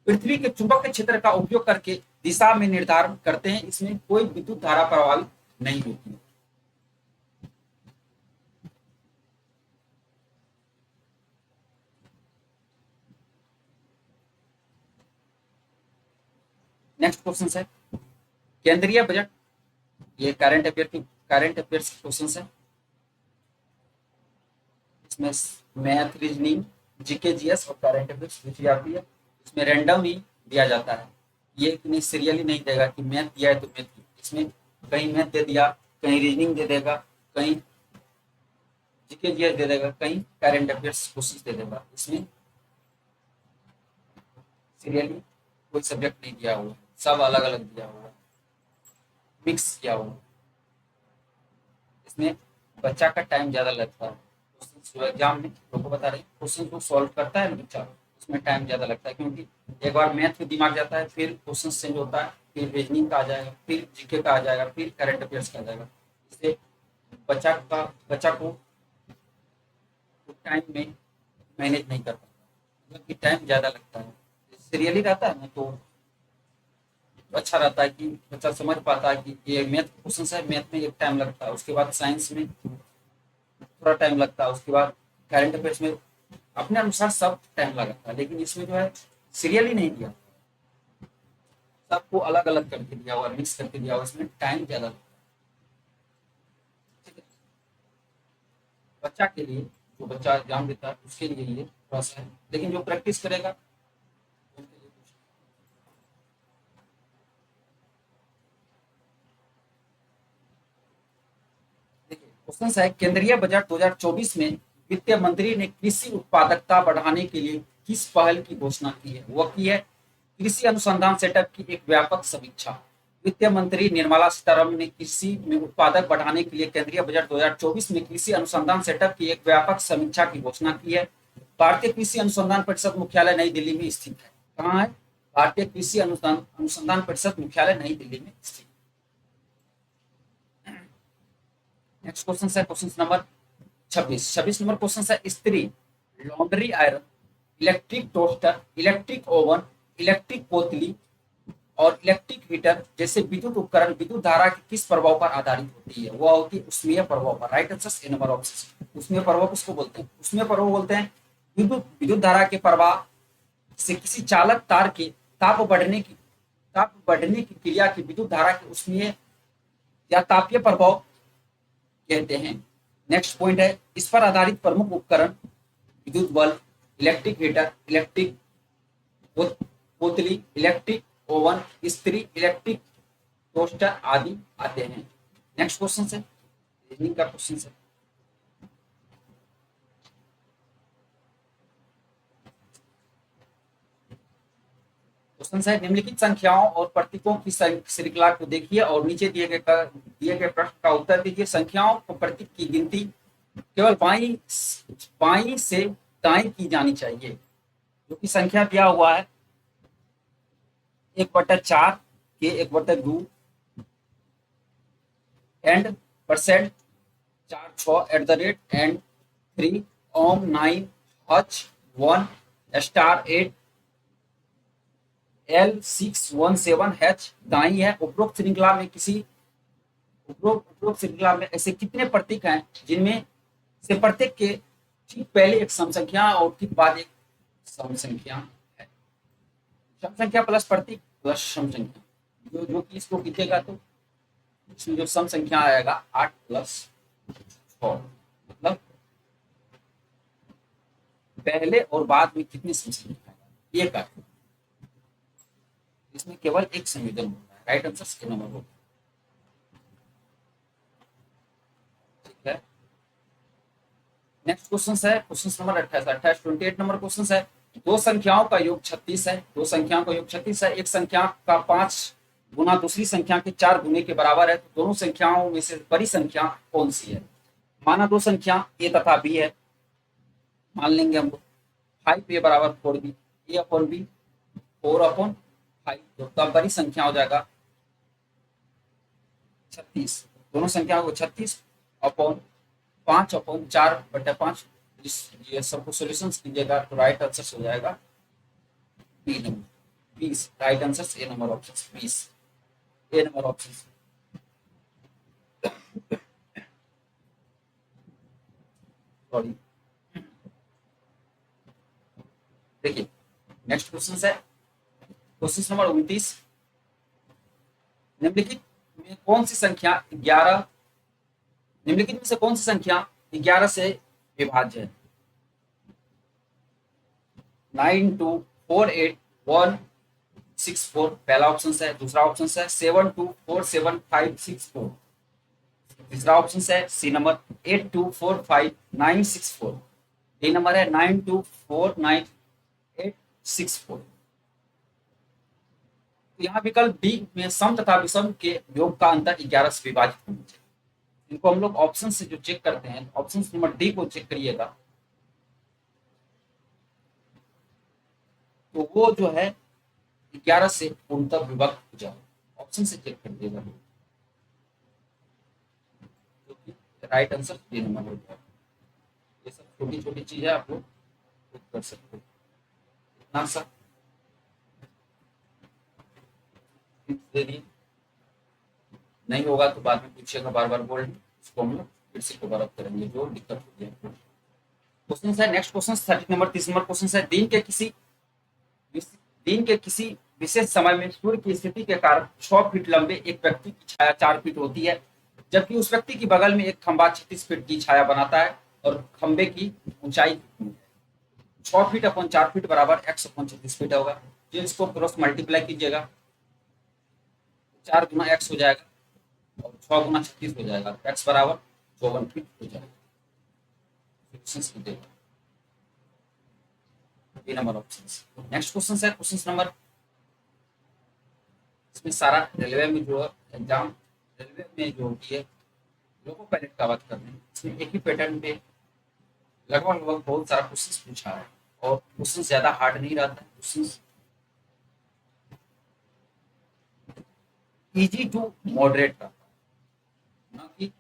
पृथ्वी के चुंबक के क्षेत्र का उपयोग करके दिशा में निर्धारण करते हैं। इसमें कोई विद्युत धारा प्रभावित नहीं होती। नेक्स्ट क्वेश्चन है केंद्रीय बजट। ये करंट अफेयर्स क्वेश्चन है। इसमें मैथ, रीजनिंग, जीके, जीएस और करंट अफेयर्स पूछी जाती है। इसमें रैंडम ही दिया जाता है, ये नहीं सीरियली नहीं देगा कि मैथ दिया है तो मैथ। इसमें कहीं मैथ दे दिया, कहीं रीजनिंग दे देगा, कहीं जीके जीएस दे देगा, कहीं करंट अफेयर्स क्वेश्चन दे देगा। इसमें सीरियली कोई सब्जेक्ट नहीं दिया हुआ, सब अलग अलग दिया हुआ, मिक्स किया हुआ। इसमें बच्चा का टाइम ज्यादा लगता है। एग्जाम में लोगों को बता रहे क्वेश्चन को सॉल्व करता है ना बच्चा, उसमें टाइम ज्यादा लगता है, क्योंकि एक बार मैथ में दिमाग जाता है, फिर क्वेश्चन चेंज होता है, फिर रीजनिंग का आ जाएगा, फिर जीके का आ जाएगा, फिर करंट अफेयर्स का आ जाएगा। इससे बच्चा को टाइम में मैनेज नहीं कर पाता, मतलब कि टाइम ज्यादा लगता है। सीरियली रहता है ना तो अच्छा रहता है कि बच्चा समझ पाता है कि ये मैथ क्वेश्चन है, मैथ में एक टाइम लगता है, उसके बाद साइंस में थोड़ा टाइम लगता है, उसके बाद करंट अफेयर्स में अपने अनुसार सब टाइम लगता है। लेकिन इसमें जो है सीरियली नहीं दिया, सबको अलग अलग करके दिया हुआ, मिक्स करके दिया हुआ, इसमें टाइम ज्यादा लगता है। बच्चा के लिए, जो बच्चा एग्जाम देता है उसके लिए ये थोड़ा सा है, लेकिन जो प्रैक्टिस करेगा उनके लिए कुछ। देखिए क्वेश्चन है, केंद्रीय बजट 2024 में वित्त मंत्री ने कृषि उत्पादकता बढ़ाने के लिए किस पहल की घोषणा की है? वह की है कृषि अनुसंधान सेटअप की एक व्यापक समीक्षा। वित्त मंत्री निर्मला सीतारमण ने कृषि में उत्पादक बढ़ाने के लिए केंद्रीय बजट 2024 में कृषि अनुसंधान सेटअप की एक व्यापक समीक्षा की घोषणा की है। भारतीय कृषि अनुसंधान परिषद मुख्यालय नई दिल्ली में स्थित है। कहाँ है? भारतीय कृषि अनुसंधान परिषद मुख्यालय नई दिल्ली में स्थित। नेक्स्ट क्वेश्चन है क्वेश्चन नंबर 26 नंबर क्वेश्चन है, स्त्री laundry iron, electric toaster, electric oven, electric पोतली और इलेक्ट्रिक हीटर जैसे विद्युत उपकरण विद्युत धारा के किस प्रभाव पर आधारित होती है? वह होती है उष्मीय प्रभाव पर। Right answer A number option. उष्मीय प्रभाव किसको बोलते हैं? उष्मीय प्रभाव बोलते हैं विद्युत विद्युत धारा के प्रवाह से किसी चालक तार के ताप बढ़ने की क्रिया की विद्युत धारा के उष्मीय या तापीय प्रभाव कहते हैं। नेक्स्ट पॉइंट है, इस पर आधारित प्रमुख उपकरण विद्युत बल्ब, इलेक्ट्रिक हीटर, इलेक्ट्रिक पोतली, इलेक्ट्रिक ओवन, इस्त्री, इलेक्ट्रिक टोस्टर आदि आते हैं। नेक्स्ट क्वेश्चन है रीजनिंग का क्वेश्चन है। क्वेश्चन है, निम्नलिखित संख्याओं और प्रतीकों की श्रृंखला को देखिए और नीचे दिए गए प्रश्न का उत्तर दीजिए। संख्याओं को प्रतीक की गिनती केवल बाई से दाएं की जानी चाहिए। जो कि संख्या दिया हुआ है 1/4 के 1/2 and percent 4 6 and 3 ohm 9 H 1 star 8 L617H दाई है। उपरोक्त श्रृंखला में ऐसे कितने प्रतीक हैं जिनमें से प्रत्येक के ठीक पहले एक सम संख्या और ठीक बाद एक सम संख्या है? सम संख्या प्लस प्रतीक प्लस सम संख्या, जो कि इसको कीजिएगा तो इसमें जो सम संख्या आएगा 8 + 6, मतलब पहले और बाद में कितनी सम संख्या आएगा? एक आएगा। इसमें केवल एक संयोजन होता है। Right answer number 2। ठीक है, नेक्स्ट क्वेश्चन है क्वेश्चन नंबर 28 28 नंबर क्वेश्चन है। दो संख्याओं का योग 36 है। दो संख्याओं का योग 36 है। एक संख्या का 5 गुना दूसरी संख्या के 4 गुने के बराबर है, तो दोनों संख्याओं में से बड़ी संख्या कौन सी है? माना दो संख्या ए तथा बी है। मान लेंगे हम लोग 5a बराबर 4b, ए अपॉन बी 4/5, तो तब बड़ी संख्या हो जाएगा 36। दोनों संख्याओं को 36 अपॉन 5/4/5। ये सबको सोल्यूशन कीजिएगा तो राइट आंसर हो जाएगा B number 20। Right answer A number option 20, A number option. Sorry, देखिए नेक्स्ट क्वेश्चन है क्वेश्चन नंबर 29। निम्नलिखित में कौन सी संख्या 11 निम्नलिखित में से कौन सी संख्या 11 से विभाज्य है? 9248 पहला ऑप्शन है। दूसरा ऑप्शन है 72475564। तीसरा ऑप्शन है सी नंबर 824596। डी नंबर है 924984। यहाँ विकल्प डी में सम तथा विषम के योग का अंतर 11 से विभाजित होना चाहिए। इनको हम लोग ऑप्शन से जो चेक करते हैं, ऑप्शन नंबर डी को चेक करिएगा, तो वो जो है 11 से पूर्णतः विभक्त हो जाए। ऑप्शन से चेक कर दिएगा, राइट आंसर डी नंबर हो जाएगा। ये सब छोटी छोटी चीजें आप लोग कर सकते हो। इतना सा दे दिए, नहीं होगा तो बाद में पूछिएगा, बार बार बोल इसको हम लोग फिर से दोबारा करेंगे जो दिक्कत हो गया। क्वेश्चन है next question 30 number 30 number question है। दिन के किसी विशेष समय में सूर्य की स्थिति के कारण 6 फीट लंबे एक व्यक्ति की छाया 4 फीट होती है, जबकि उस व्यक्ति की बगल में एक खंबा 36 फीट की छाया बनाता है और खंबे की ऊंचाई कितनी है? 6 फीट अपॉन 4 फीट बराबर x अपॉन 36 फीट होगा। जो इसको क्रॉस मल्टीप्लाई कीजिएगा, 4 गुना x हो जाएगा और 6 गुना 36 हो जाएगा, x बराबर 54 फीट हो जाएगा। Number option. नेक्स्ट क्वेश्चन है क्वेश्चन नंबर, इसमें सारा रेलवे में जो एग्जाम रेलवे में जो होती है लोगों पायलट का बात कर रहे हैं, इसमें एक ही पैटर्न पे लगभग बहुत सारा क्वेश्चन पूछा है और क्वेश्चन ज्यादा हार्ड नहीं रहता है। क्वेश्चन इजी टू मॉडरेट रहता है, ना कि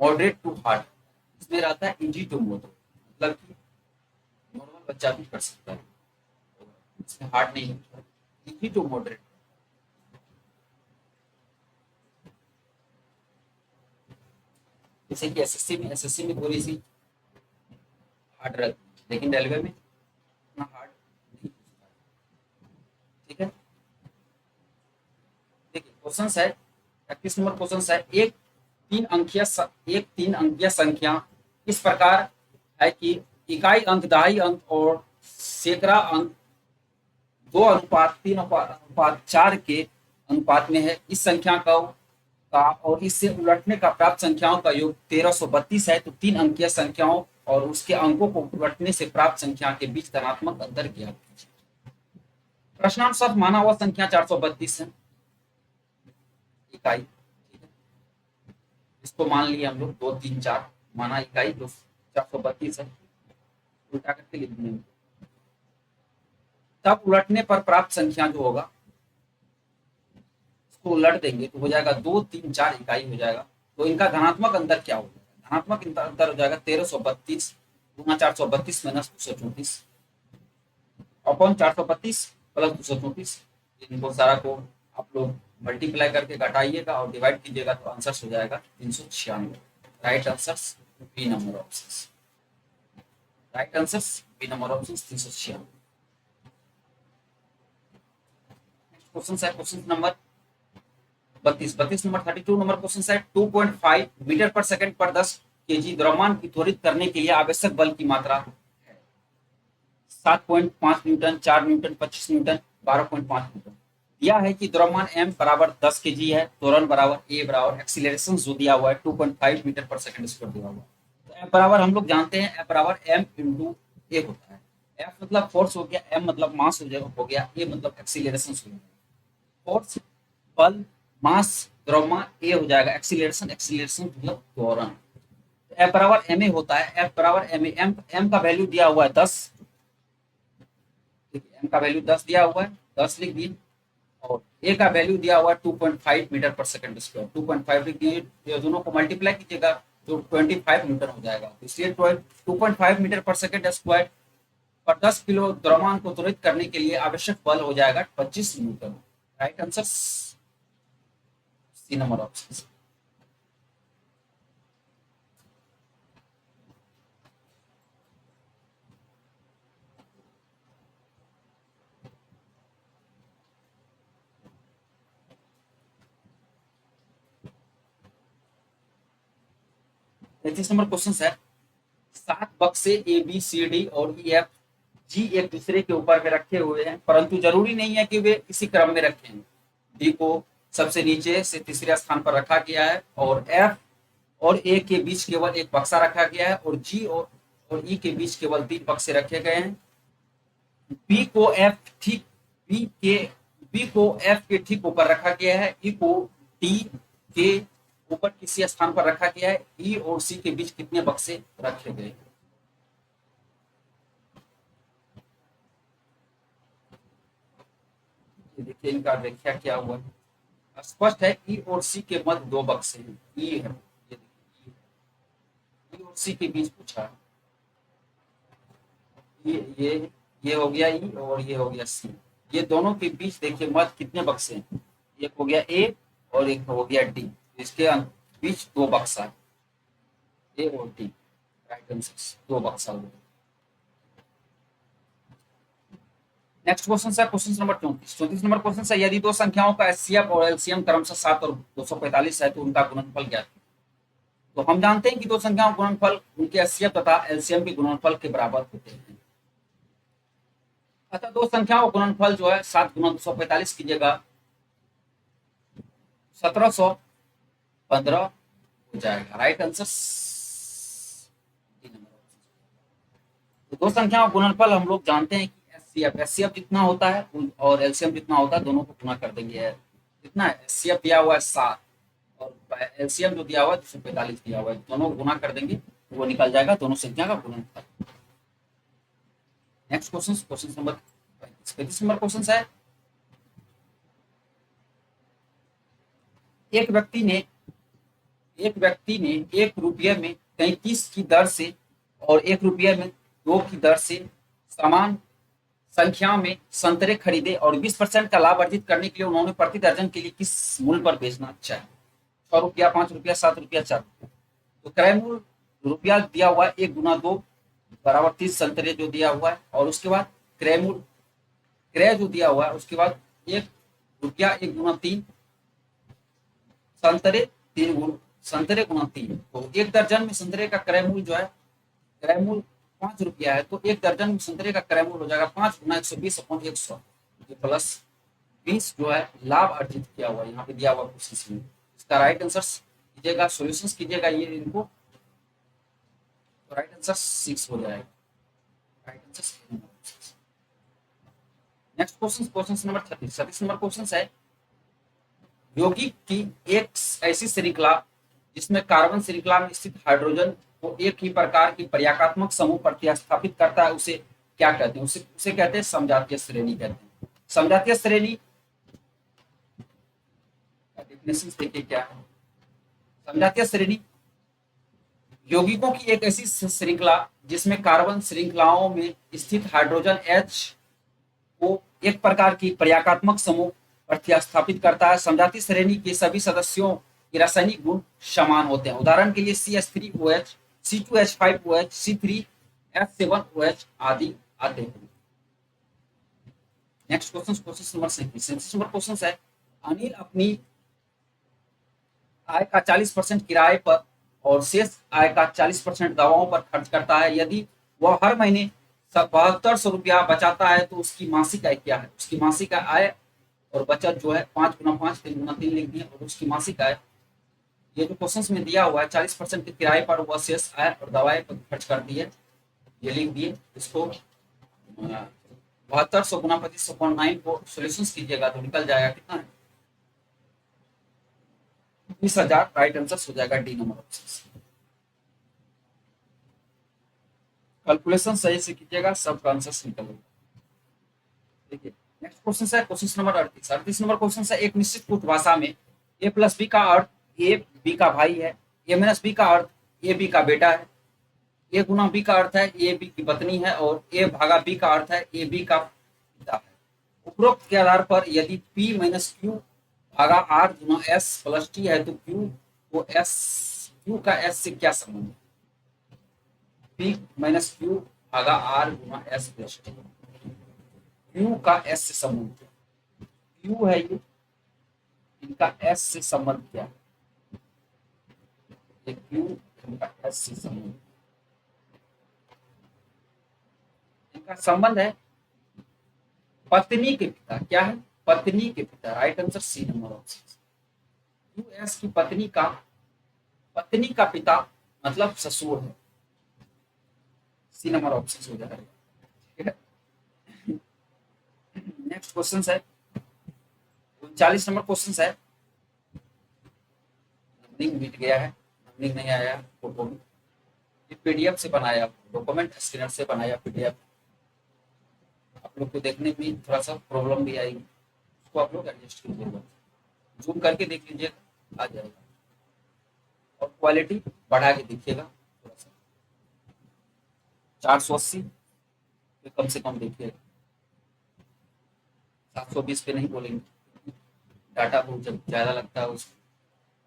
मॉडरेट टू हार्ड। इसमें रहता है इजी टू मॉडरेट, मतलब कि नॉर्मल बच्चा भी कर सकता है, इसमें हार्ड नहीं होता, इजी टू मॉडरेट। जैसे कि एसएससी में थोड़ी सी हार्ड रहती है, लेकिन रेलवे में इतना हार्ड नहीं होता है। ठीक है, देखिए क्वेश्चन है 31 नंबर क्वेश्चन है। एक तीन अंकीय संख्या इस प्रकार है कि इकाई अंक, दहाई अंक और सैकड़ा अंक 2:3:4 के अनुपात में है। इस संख्या का और इससे उलटने का प्राप्त संख्याओं का योग 1332 है, तो 3 अंकीय संख्याओं और उसके अंकों को उलटने से प्राप्त संख्या के बीच धनात्मक अंतर ज्ञात कीजिए। प्रश्नानुसार माना हुआ संख्या 432 है इकाई, ठीक है, इसको मान लिया हम लोग 2 3 4 माना इकाई, जो 432 है, उल्टा करके लिख देंगे। तब उलटने पर प्राप्त संख्या जो होगा इसको उलट देंगे तो हो जाएगा 2 3 4 इकाई हो जाएगा। तो इनका धनात्मक अंतर क्या होगा? धनात्मक अंतर हो जाएगा 1332 गुना 432 माइनस 234 अपॉन 432 प्लस 234। इनको सारा को आप लोग मल्टीप्लाई करके घटाइएगा और डिवाइड कीजिएगा तो आंसर हो जाएगा 396। Right answer B number option. Right answer B number option 396। Question है question number 32 number 32 number question है। 2.5 मीटर पर सेकंड पर 10 केजी द्रव्यमान की त्वरित करने के लिए आवश्यक बल की मात्रा है 7.5 न्यूटन, 4 न्यूटन, 25 न्यूटन, 12.5 न्यूटन। दिया है कि द्रव्यमान m बराबर 10 केजी है, त्वरण बराबर a बराबर एक्सीलरेशन जो दिया हुआ है 2.5 मीटर पर सेकंड स्क्वायर दिया हुआ है। तो एफ बराबर हम लोग जानते हैं, एफ बराबर एम इंटू ए होता है। एफ मतलब फोर्स हो गया, एम मतलब मास हो गया, ए मतलब एक्सीलरेशन हो गया। फोर्स, बल, मास, द्रव्यमान, ए हो जाएगा एक्सीलरेशन, एक्सीलरेशन मतलब त्वरण। एफ बराबर एम ए होता है, एफ बराबर एम ए, एम का वैल्यू दिया हुआ है 10, ठीक है, एम का वैल्यू 10 दिया हुआ है, 10 लिख दिए। और ए का वैल्यू दिया हुआ है 2.5 मीटर पर सेकंड स्क्वायर, 2.5 लिख दिए। ये दोनों को मल्टीप्लाई कीजिएगा तो 25 न्यूटन हो जाएगा। तो इसलिए 2.5 मीटर पर सेकंड स्क्वायर पर 10 किलो द्रव्यमान को त्वरित करने के लिए आवश्यक बल हो जाएगा 25 newton. Right answer C number option. 33 number question है, 7 बक्से ए बी सी डी और ई एफ जी एक दूसरे के ऊपर में रखे हुए हैं, परंतु जरूरी नहीं है कि वे इसी क्रम में रखें। डी को सबसे नीचे से तीसरे स्थान पर रखा गया है, और एफ और ए के बीच केवल एक बक्सा रखा गया है, और जी और ई के बीच केवल 3 बक्से रखे गए हैं। बी को एफ ठीक बी के बी को एफ के ठीक ऊपर रखा गया है, ई को डी के ऊपर किसी स्थान पर रखा गया है, ई और सी के बीच कितने बक्से रखे गए। देखिए इनका व्याख्या क्या हुआ है। स्पष्ट है, ई और सी के मध्य 2 बक्से हैं, ई है, ये देखिए ई और सी के बीच पूछा है। ये हो गया ई और ये हो गया सी, ये दोनों के बीच देखिए मध्य कितने बक्से हैं, एक हो गया ए और एक हो गया डी, इसके बीच 2 बक्सा है, ए और डी। राइट आंसर 2 बक्सा हो गया। नेक्स्ट क्वेश्चन है क्वेश्चन नंबर 34 नंबर क्वेश्चन है, यदि दो संख्याओं का एचसीएफ और एलसीएम क्रमशः 7 और 245 है तो उनका गुणनफल क्या है। तो हम जानते हैं कि दो संख्याओं का गुणनफल उनके एचसीएफ तथा एलसीएम के गुणनफल के बराबर होते हैं। अतः दो संख्याओं का गुणनफल जो है 7 गुना 245 कीजिएगा 1715 हो जाएगा। Right answer. तो दो संख्याओं का गुणनफल हम लोग जानते हैं कि एचसीएफ जितना होता है और एलसीएम जितना होता है, दोनों को गुना कर देंगे। कितना है, एचसीएफ दिया हुआ है 7 और एलसीएम जो दिया हुआ है 245 दिया हुआ है, दोनों को गुना कर देंगे तो वो निकल जाएगा दोनों संख्या का गुणनफल। Next question number 35 number question है, एक व्यक्ति ने 1 रुपये में 33 की दर से और 1 रुपये में 2 की दर से समान संख्या में संतरे खरीदे और 20% का लाभ अर्जित करने के लिए उन्होंने प्रति दर्जन के लिए किस मूल्य पर बेचना चाहे। 6 रुपया, 5 रुपया, 7 रुपया, 4 रुपया। तो क्रय मूल्य रुपया दिया हुआ है 1 गुना 2 बराबर 30 संतरे जो दिया हुआ है, और उसके बाद क्रय जो दिया हुआ है उसके बाद 1 रुपया 1 गुना 3 संतरे 3 गुण संतरे गुना 3। तो 1 दर्जन में संतरे का क्रय मूल्य जो है, क्रय मूल्य 5 रुपया है, तो 1 दर्जन में संतरे का क्रय मूल्य हो जाएगा 5 गुना 120 अपॉन 100 प्लस 20 जो है लाभ अर्जित किया हुआ है, यहाँ पे दिया हुआ क्वेश्चन में। इसका राइट आंसर कीजिएगा, सॉल्यूशंस कीजिएगा ये इनको, तो राइट आंसर 6 हो जाएगा। Right answer. Next question number 36 number question है, यौगिक की एक ऐसी श्रृंखला जिसमें कार्बन श्रृंखला में स्थित हाइड्रोजन को एक ही प्रकार की पर्याकात्मक समूह प्रतिस्थापित करता है, उसे क्या कहते हैं। उसे कहते हैं समजातीय श्रेणी कहते हैं। समजातीय श्रेणी का डेफिनेशन देखिए क्या है। समजातीय श्रेणी यौगिकों की एक ऐसी श्रृंखला जिसमें कार्बन श्रृंखलाओं में स्थित हाइड्रोजन H को एक प्रकार की पर्याकात्मक समूह प्रतिस्थापित करता है। समजातीय श्रेणी के सभी सदस्यों के रासायनिक गुण समान होते हैं। उदाहरण के लिए CH3OH, C2H5OH, C3H7OH आदि आते हैं। Next question number 37 number question है, अनिल अपनी आय का 40% किराए पर और शेष आय का 40% दवाओं पर खर्च करता है। यदि वह हर महीने 7200 रुपया बचाता है तो उसकी मासिक आय क्या है। उसकी मासिक आय और बचत जो है 5 गुना 5 3 गुना 3 लिख दिए, और उसकी मासिक आय ये जो क्वेश्चन में दिया हुआ है 40% के किराए पर वह शेष आय और दवाएं पर खर्च कर दिए, ये लिख दिए। इसको 7200 गुना 25/9 को सोल्यूशन कीजिएगा तो निकल जाएगा कितना, 20,000। राइट आंसर हो जाएगा डी नंबर ऑप्शन। कैलकुलेशन सही से कीजिएगा, सबका आंसर निकलेगा। देखिए नेक्स्ट क्वेश्चन है क्वेश्चन नंबर 38। 38 नंबर क्वेश्चन है, एक निश्चित कुट भाषा में ए प्लस बी का अर्थ ए बी का भाई है, ए माइनस बी का अर्थ ए बी का बेटा है, ए गुना बी का अर्थ है ए बी की पत्नी है, और ए भागा बी का अर्थ है ए बी का पिता है। उपरोक्त के आधार पर यदि पी माइनस क्यू भागा आर गुना एस प्लस टी है तो क्यू का एस से क्या संबंध है? पी माइनस क्यू भागा आर गुना एस प्लस टी, क्यू का एस से संबंध क्या? क्यू है ये, इनका एस से संबंध क्या है? क्यू इनका एस से संबंध, इनका संबंध है पत्नी के पिता। क्या है? पत्नी के पिता। Right answer C number option. Q S की पत्नी का पिता मतलब ससुर है, सी नंबर ऑप्शन हो जाएगा। ठीक है, नेक्स्ट क्वेश्चन है 39 नंबर क्वेश्चन है। नंबरिंग मिट गया है, नंबरिंग नहीं आया फोटो में। ये पीडीएफ से बनाया, डॉक्यूमेंट स्कैनर से बनाया पीडीएफ। आप लोग को देखने में थोड़ा सा प्रॉब्लम भी आएगी, उसको आप लोग एडजस्ट कीजिएगा, जूम करके देख लीजिएगा, आ जाएगा। और क्वालिटी बढ़ा के देखिएगा थोड़ा सा, 480 पे कम से कम देखिएगा, 720 पे नहीं बोलेंगे, डाटा बहुत ज़्यादा लगता है उसमें,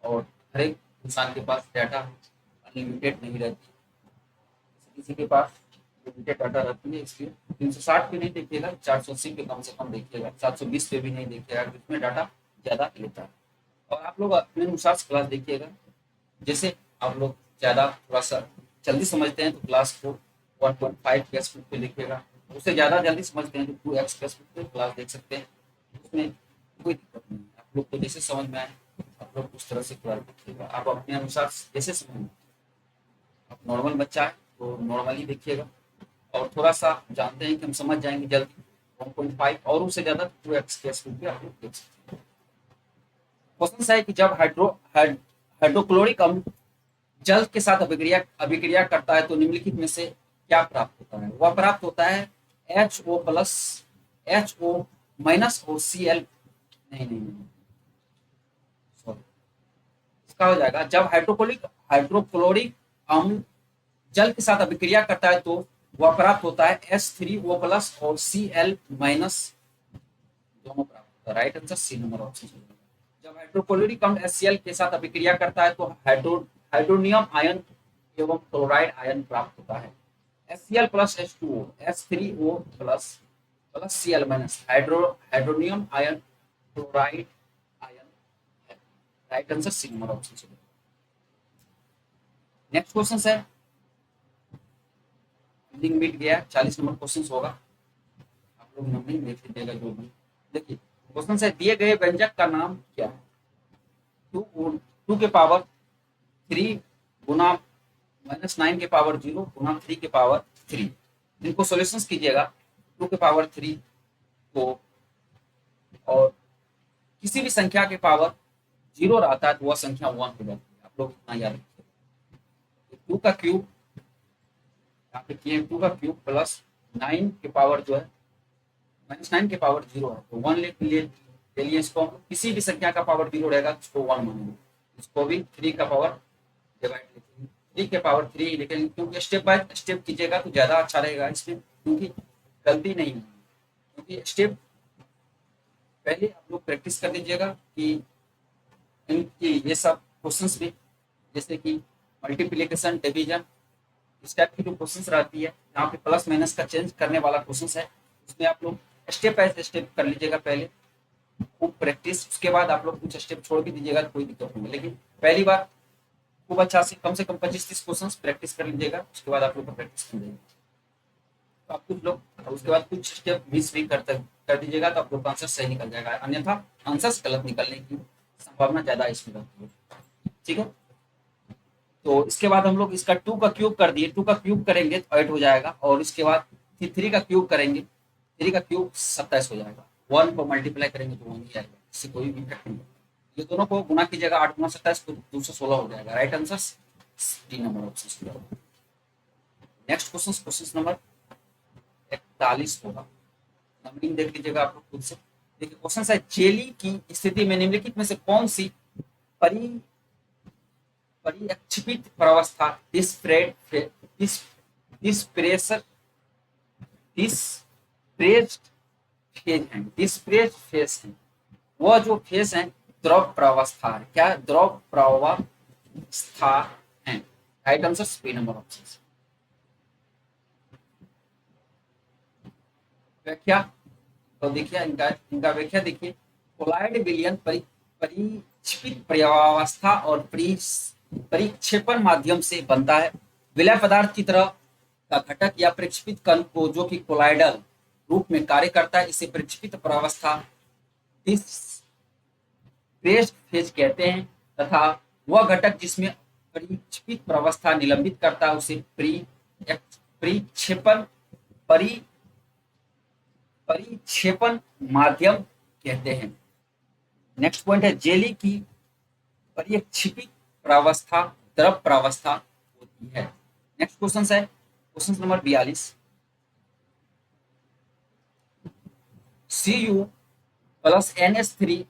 और हर एक इंसान के पास डाटा अनलिमिटेड नहीं रहती, किसी के पास लिमिटेड डाटा रहती है। इसलिए 360 पे नहीं देखिएगा, 480 पे कम से कम देखिएगा, 720 पे भी नहीं देखिएगा, इसमें डाटा ज़्यादा लेता है। और आप लोग अपने अनुसार से क्लास देखिएगा। जैसे आप लोग ज़्यादा थोड़ा सा जल्दी समझते हैं तो क्लास को 1.5 के स्पीड पे देखिएगा, उससे ज़्यादा जल्दी समझते हैं तो 2x के स्पीड पे क्लास देख सकते हैं, उसमें कोई दिक्कत नहीं है। आप लोग को जैसे समझ में आए आप लोग उस तरह से क्लास देखिएगा, आप अपने अनुसार जैसे समझ, आप नॉर्मल बच्चा है तो नॉर्मली देखिएगा, और थोड़ा सा जानते हैं कि हम समझ जाएंगे जल्दी 1.5 और उससे ज़्यादा 2x के स्पीड पे आप लोग देख सकते हैं। क्वेश्चन है कि जब हाइड्रोक्लोरिक अम्ल जल के साथ अभिक्रिया करता है तो निम्नलिखित में से क्या प्राप्त होता है? वह प्राप्त होता है HO प्लस, HO माइनस और Cl। नहीं, सॉरी, इसका हो जाएगा जब हाइड्रोक्लोरिक अम्ल जल के साथ अभिक्रिया करता है तो वह प्राप्त होता है H3O प्लस और Cl माइनस, दोनों प्राप्त होता है। Right answer C number option. जब हाइड्रोक्लोरिक अम्ल HCl के साथ अभिक्रिया करता है तो हाइड्रोनियम आयन एवं क्लोराइड आयन प्राप्त होता है। HCl plus H2O, H3O plus plus Cl minus, hydronium ion chloride ion है। Right answer C number option. Next question है, नंबरिंग मिट गया, 40 नंबर क्वेश्चन होगा, आप लोग नंबरिंग देख लीजिएगा जो भी। देखिए क्वेश्चन है, दिए गए व्यंजक का नाम क्या है? 2 के पावर 3 गुना -9 के पावर 0 गुना 3 के पावर 3। इनको सॉल्यूशंस कीजिएगा 2 के पावर 3 को, और किसी भी संख्या के पावर 0 रहता है तो वह संख्या 1 हो जाती है। आप लोग इतना याद रखिए। 2 का क्यूब यहाँ पे किए, 2 का क्यूब प्लस 9 के पावर जो है -9 के पावर 0 है तो 1 ले लिए इसको। किसी भी संख्या का पावर 0 रहेगा तो उसको 1 मानेंगे। इसको भी 3 का पावर डिवाइड लिखेंगे, 3 के पावर 3 लिखेंगे, क्योंकि स्टेप बाय स्टेप कीजिएगा तो ज़्यादा अच्छा रहेगा इसमें, क्योंकि गलती नहीं होगी। क्योंकि स्टेप पहले आप लोग प्रैक्टिस कर लीजिएगा कि इनकी ये सब क्वेश्चंस भी, जैसे कि मल्टीप्लिकेशन, डिवीजन, इस टाइप की जो क्वेश्चंस रहती है, यहाँ पे प्लस माइनस का चेंज करने वाला क्वेश्चंस है, उसमें आप लोग स्टेप बाय स्टेप कर लीजिएगा पहले, खूब प्रैक्टिस। उसके बाद आप लोग कुछ स्टेप छोड़ भी दीजिएगा तो कोई दिक्कत नहीं है, लेकिन पहली बार खूब अच्छा से कम 25-30 क्वेश्चंस प्रैक्टिस कर लीजिएगा, उसके बाद आप लोग का प्रैक्टिस कर जाएगा। तो आप कुछ लोग उसके बाद कुछ स्टेप मिस भी कर दीजिएगा तो आप लोग का आंसर सही निकल जाएगा, अन्यथा आंसर गलत निकलने की संभावना ज़्यादा इसमें रहती है। ठीक है, तो इसके बाद हम लोग इसका 2 का क्यूब कर दिए, 2 का क्यूब करेंगे तो 8 हो जाएगा, और इसके बाद फिर 3 का क्यूब करेंगे, 3 का क्यूब 27 हो जाएगा, 1 को मल्टीप्लाई करेंगे तो 1 ही आएगा, इससे कोई भी इफेक्ट नहीं होगा। ये दोनों को गुना कीजिएगा, 8 गुना 27 तो 216 हो जाएगा। Right answer D number option. Next question, question number 41 होगा, नंबरिंग देख लीजिएगा आप लोग खुद से। देखिए क्वेश्चन है, जेली की स्थिति में निम्नलिखित में से कौन सी परि परिक्षेपित प्रावस्था डिस्प्रेड डिस्प्रेसर डिस्प्रेस्ड फेज है, डिस्प्रेस्ड फेज है, वह जो फेज है द्रव प्रावस्था है। क्या द्रव प्रावस्था है? Right answer B number option. व्याख्या तो देखिए इनका इनका व्याख्या देखिए, कोलाइड विलयन परिक्षेपित प्रावस्था और परिक्षेपण माध्यम से बनता है। विलय पदार्थ की तरह का घटक या प्रक्षेपित कण को जो कि कोलाइडल रूप में कार्य करता है, इसे प्रक्षेपित प्रावस्था डिस्प्रेस्ड फेज कहते हैं, तथा वह घटक जिसमें परिक्षेपित प्रावस्था निलंबित करता है उसे परिक्षेपण परिक्षेपण माध्यम कहते हैं। नेक्स्ट पॉइंट है, जेली की परिक्षेपित प्रावस्था द्रव प्रावस्था होती है। नेक्स्ट क्वेश्चन है question number 42, Cu plus NH3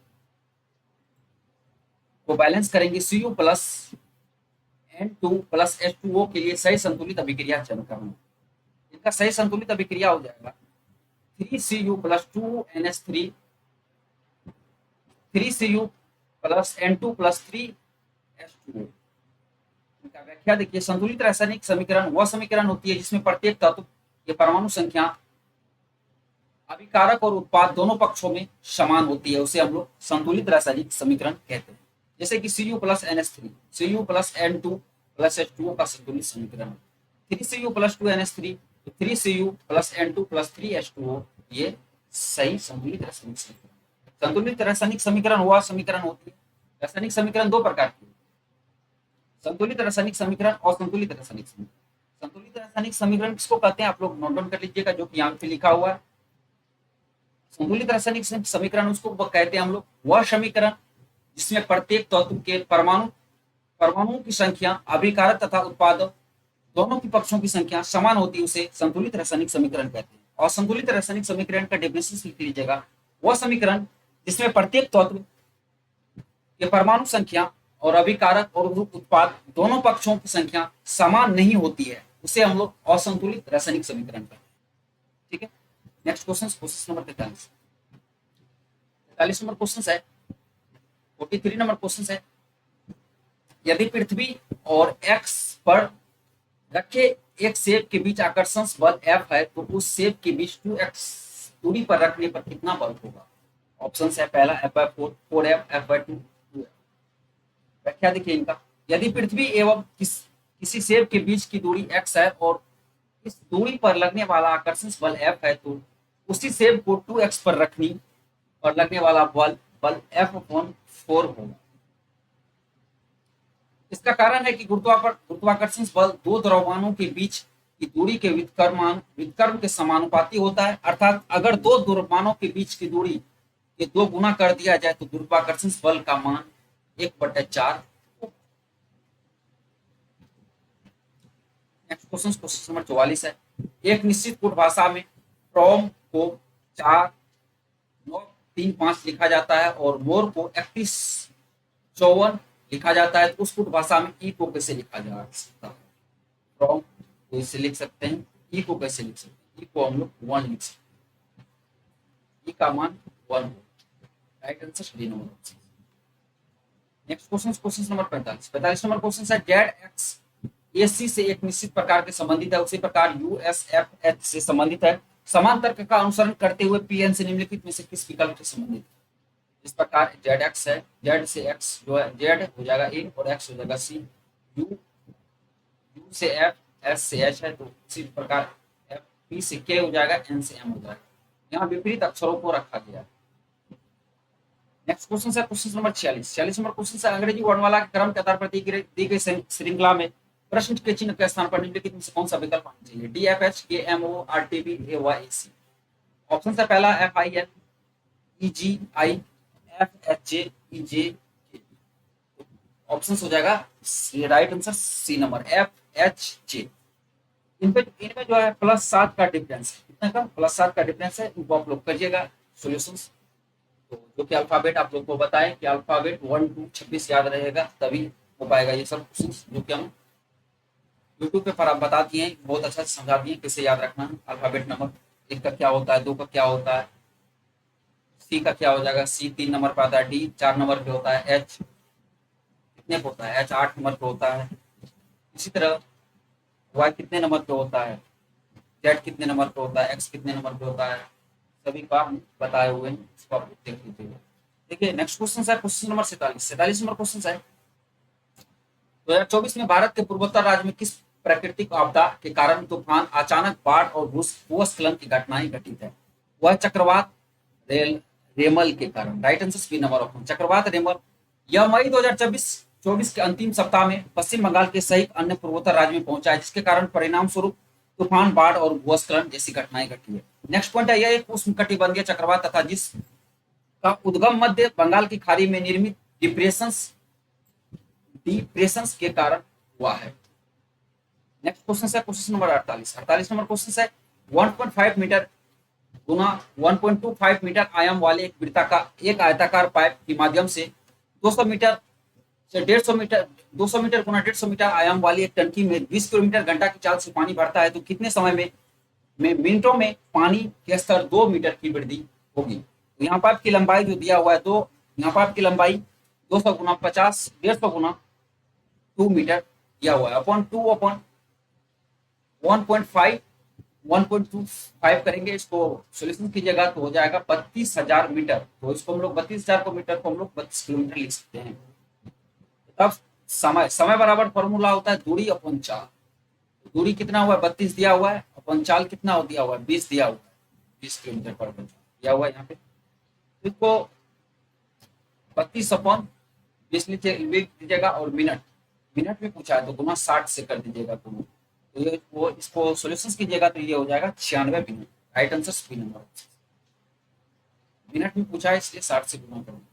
को बैलेंस करेंगे, Cu plus N2 plus H2O के लिए सही संतुलित अभिक्रिया चयन करना। इनका सही संतुलित अभिक्रिया हो जाएगा 3Cu plus 2NH3 3Cu plus N2 plus 3H2O। इनका व्याख्या देखिए, संतुलित रासायनिक समीकरण वह समीकरण होती है जिसमें प्रत्येक तत्व की परमाणु संख्या अभिकारक और उत्पाद दोनों पक्षों में समान होती है, उसे हम लोग संतुलित रासायनिक समीकरण कहते हैं। जैसे कि Cu plus NH3, Cu plus N2 plus H2O का संतुलित समीकरण, 3Cu प्लस 2NH3 तो 3Cu plus N2 plus 3H2O, ये सही संतुलित रासायनिक समीकरण। संतुलित रासायनिक समीकरण वह समीकरण होती है, रासायनिक समीकरण दो प्रकार की, संतुलित रासायनिक समीकरण और संतुलित रासायनिक समीकरण। संतुलित रासायनिक समीकरण किसको कहते हैं आप लोग नोट डाउन कर लीजिएगा, जो कि यहाँ पे लिखा हुआ है। संतुलित रासायनिक समीकरण उसको कहते हैं हम लोग वह समीकरण जिसमें प्रत्येक तत्व के परमाणुओं की संख्या अभिकारक तथा उत्पादक दोनों की पक्षों की संख्या समान होती है, उसे संतुलित रासायनिक समीकरण कहते हैं। और संतुलित रासायनिक समीकरण का डेफिनेशन लिख लीजिएगा, वह समीकरण जिसमें प्रत्येक तत्व के परमाणु संख्या और अभिकारक और उत्पाद दोनों पक्षों की संख्या समान नहीं होती है, उसे हम लोग असंतुलित रासायनिक समीकरण कहते हैं। ठीक है, next question, question number 43। 43 number question है, 43 नंबर क्वेश्चन है, यदि पृथ्वी और एक्स पर रखे एक सेब के बीच आकर्षण बल F है तो उस सेब के बीच 2x दूरी पर रखने पर कितना बल होगा? ऑप्शन है, पहला F/4, 4F, F/2, 2F। व्याख्या देखिए इनका, यदि पृथ्वी एवं किसी सेब के बीच की दूरी x है और इस दूरी पर लगने वाला आकर्षण बल F है तो उसी सेब को 2x पर रखनी और लगने वाला बल F/4 होगा। इसका कारण है कि गुरुत्वाकर्षण बल दो द्रव्यमानों के बीच की दूरी के व्युत्क्रम के समानुपाती होता है, अर्थात अगर दो द्रव्यमानों के बीच की दूरी के 2 गुना कर दिया जाए तो गुरुत्वाकर्षण बल का मान 1/4। नेक्स्ट क्वेश्चन, क्वेश्चन नंबर 44 है, एक निश्चित फुट भाषा में फ्रॉम को 4935 लिखा जाता है और मोर को 3154 लिखा जाता है, तो उस फुट भाषा में ई को कैसे लिखा जा सकता है? फ्रॉम को इसे लिख सकते हैं, ई को कैसे लिख सकते हैं? ई को हम लोग 1 लिख सकते हैं, ई का मान 1 हो। Right answer D number. Next question, question number 45। 45 number question है, जेड एक्स AC से एक निश्चित प्रकार के संबंधित है, उसी प्रकार USFH से संबंधित है। समान तर्क का अनुसरण करते हुए PN से निम्नलिखित में से किस विकल्प से संबंधित है? इस प्रकार ZX है, Z से X जो है Z हो जाएगा A और X हो जाएगा C, U से F, S से H है, तो इसी प्रकार F, P से K हो जाएगा, N से M हो जाएगा। यहाँ विपरीत अक्षरों को रखा गया है। नेक्स्ट क्वेश्चन है क्वेश्चन नंबर 46। 46 नंबर क्वेश्चन है अंग्रेजी वर्णमाला के क्रम के आधार पर दी गई श्रृंखला में प्रश्न के चिन्ह के स्थान पर निम्नलिखित में से कौन सा विकल्प आना चाहिए? D F H K M O R T B A Y C. Option है पहला F I N E G I F H J E J. Option हो जाएगा right answer C number F H J. इनमें जो है +7 का difference है। कितने का? +7 का डिफरेंस है। इनको आप लोग करिएगा सोल्यूशंस। तो जो कि अल्फाबेट आप लोग को बताएं कि अल्फाबेट 1 to 26 याद रहेगा तभी हो पाएगा ये सब क्वेश्चन जो कि हम यूट्यूब पे पर आप बता दिए हैं। बहुत अच्छा से समझा दिए कैसे याद रखना है अल्फाबेट नंबर। 1 का क्या होता है, 2 का क्या होता है, सी का क्या हो जाएगा, सी 3 नंबर पे आता है, डी 4 नंबर पे होता है, एच कितने पे होता है, एच 8 नंबर पे होता है। इसी तरह वाई कितने नंबर पे होता है, जेड कितने नंबर पे होता है, एक्स कितने नंबर पे होता है, सभी का हम बताए हुए हैं। इसको आप देख लीजिएगा। देखिए नेक्स्ट क्वेश्चन है क्वेश्चन नंबर 47। 47 नंबर क्वेश्चन है 2024 में भारत के पूर्वोत्तर राज्य में किस प्राकृतिक आपदा के कारण तूफान, अचानक बाढ़ और भूस्खलन की घटनाएं घटित है? वह चक्रवात रेमल के कारण। Right answer B number option चक्रवात रेमल। यह मई 2024 के अंतिम सप्ताह में पश्चिम बंगाल के सहित अन्य पूर्वोत्तर राज्य में पहुंचा है, जिसके कारण परिणाम स्वरूप तूफान, बाढ़ और भूस्खलन जैसी घटनाएं घटी है। नेक्स्ट पॉइंट है यह एक उष्णकटिबंधीय चक्रवात तथा जिसका उद्गम मध्य बंगाल की खाड़ी में निर्मित डिप्रेशन के कारण हुआ है। नेक्स्ट क्वेश्चन है क्वेश्चन नंबर 48। 48 नंबर क्वेश्चन है 1.5 मीटर गुना 1.25 मीटर आयाम वाले एक वृत्ताकार एक आयताकार पाइप के माध्यम से 200 मीटर से 150 मीटर 200 मीटर गुना 150 मीटर आयाम वाली एक टंकी में 20 किलोमीटर घंटा की चाल से पानी भरता है तो कितने समय में मिनटों में पानी के स्तर 2 मीटर की वृद्धि होगी? तो यहाँ पाइप की लंबाई जो दिया हुआ है दो, यहाँ पाइप की लंबाई 200 गुना 50 150 गुना 2 मीटर दिया हुआ है अपॉन 2 अपॉन 1.5 1.25 करेंगे। इसको सोल्यूशन कीजिएगा तो हो जाएगा 32,000 मीटर। तो इसको हम लोग 32,000 को मीटर को हम लोग 32 किलोमीटर लिख सकते हैं। तब समय समय बराबर फॉर्मूला होता है दूरी अपॉन चाल। दूरी कितना हुआ है 32 दिया हुआ है, अपॉन चाल कितना हो दिया हुआ है 20 दिया हुआ है, 20 किलोमीटर पर घंटा दिया हुआ है यहाँ पे। तो इसको 32 अपॉन 20 लीजिएगा और मिनट मिनट में पूछा है तो गुना 60 से कर दीजिएगा दोनों। तो ये वो इसको सोल्यूशन कीजिएगा तो ये हो जाएगा 96 minute. Right answer B number. Minute में पूछा है इसलिए 60 से गुना करूंगा,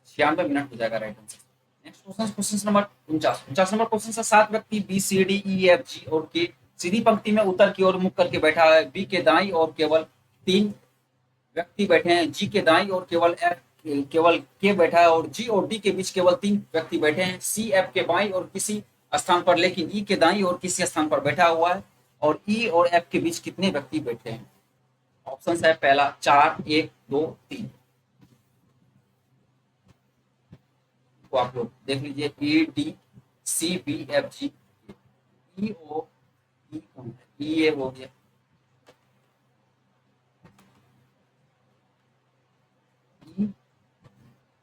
96 मिनट हो जाएगा right answer. Next question question number 49। 49 number question से 7 व्यक्ति B C D E F G और के सीधी पंक्ति में उत्तर की ओर मुख करके बैठा है। बी के दाई और केवल 3 व्यक्ति बैठे हैं, जी के दाई और केवल के बैठा है और जी और डी के बीच केवल 3 व्यक्ति बैठे हैं। सी एफ के बाई और किसी स्थान पर लेकिन ई के दाई और किसी स्थान पर बैठा हुआ है और ई और एफ के बीच कितने व्यक्ति बैठे हैं? ऑप्शन है पहला 4 1 2 3। तो आप लोग देख लीजिए A D C B F G E O E A हो गया, ई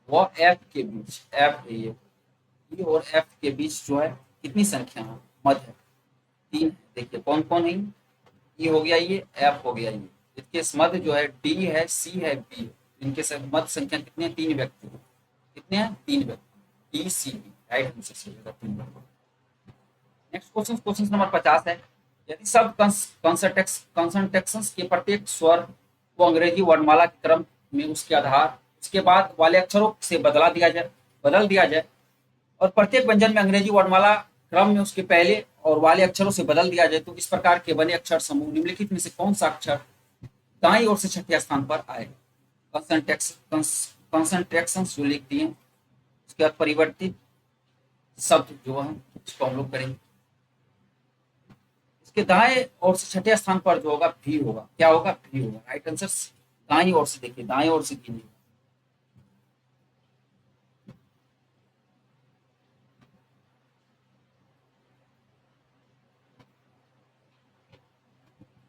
व एफ के बीच एफ है ये, ई और एफ के बीच जो है कितनी संख्या है? मध्य 3 है। देखिए कौन कौन है? ई हो गया ये, एफ हो गया ये। इसके मध्य जो है डी है, सी है, बी है। इनके मध्य संख्या कितने हैं? 3 व्यक्ति। कितने हैं? 3 व्यक्ति। D C B right answer से 3 व्यक्ति। नेक्स्ट क्वेश्चन क्वेश्चन नंबर 50 है यदि सब कंसंटेक्शंस के प्रत्येक स्वर को अंग्रेजी वर्णमाला के क्रम में उसके बाद वाले अक्षरों से बदल दिया जाए और प्रत्येक व्यंजन में अंग्रेजी वर्णमाला क्रम में उसके पहले और वाले अक्षरों से बदल दिया जाए तो इस प्रकार के बने अक्षर समूह निम्नलिखित में से कौन सा अक्षर दाईं ओर से छठे स्थान पर आएगा? कंसंट्रेक्शन जो लिख दिए उसके बाद परिवर्तित शब्द जो है इसको हम लोग करेंगे। इसके दाएं ओर से छठे स्थान पर जो होगा भी होगा। क्या होगा? भी होगा। राइट आंसर दाईं ओर से। देखिए दाईं ओर से गिनिए।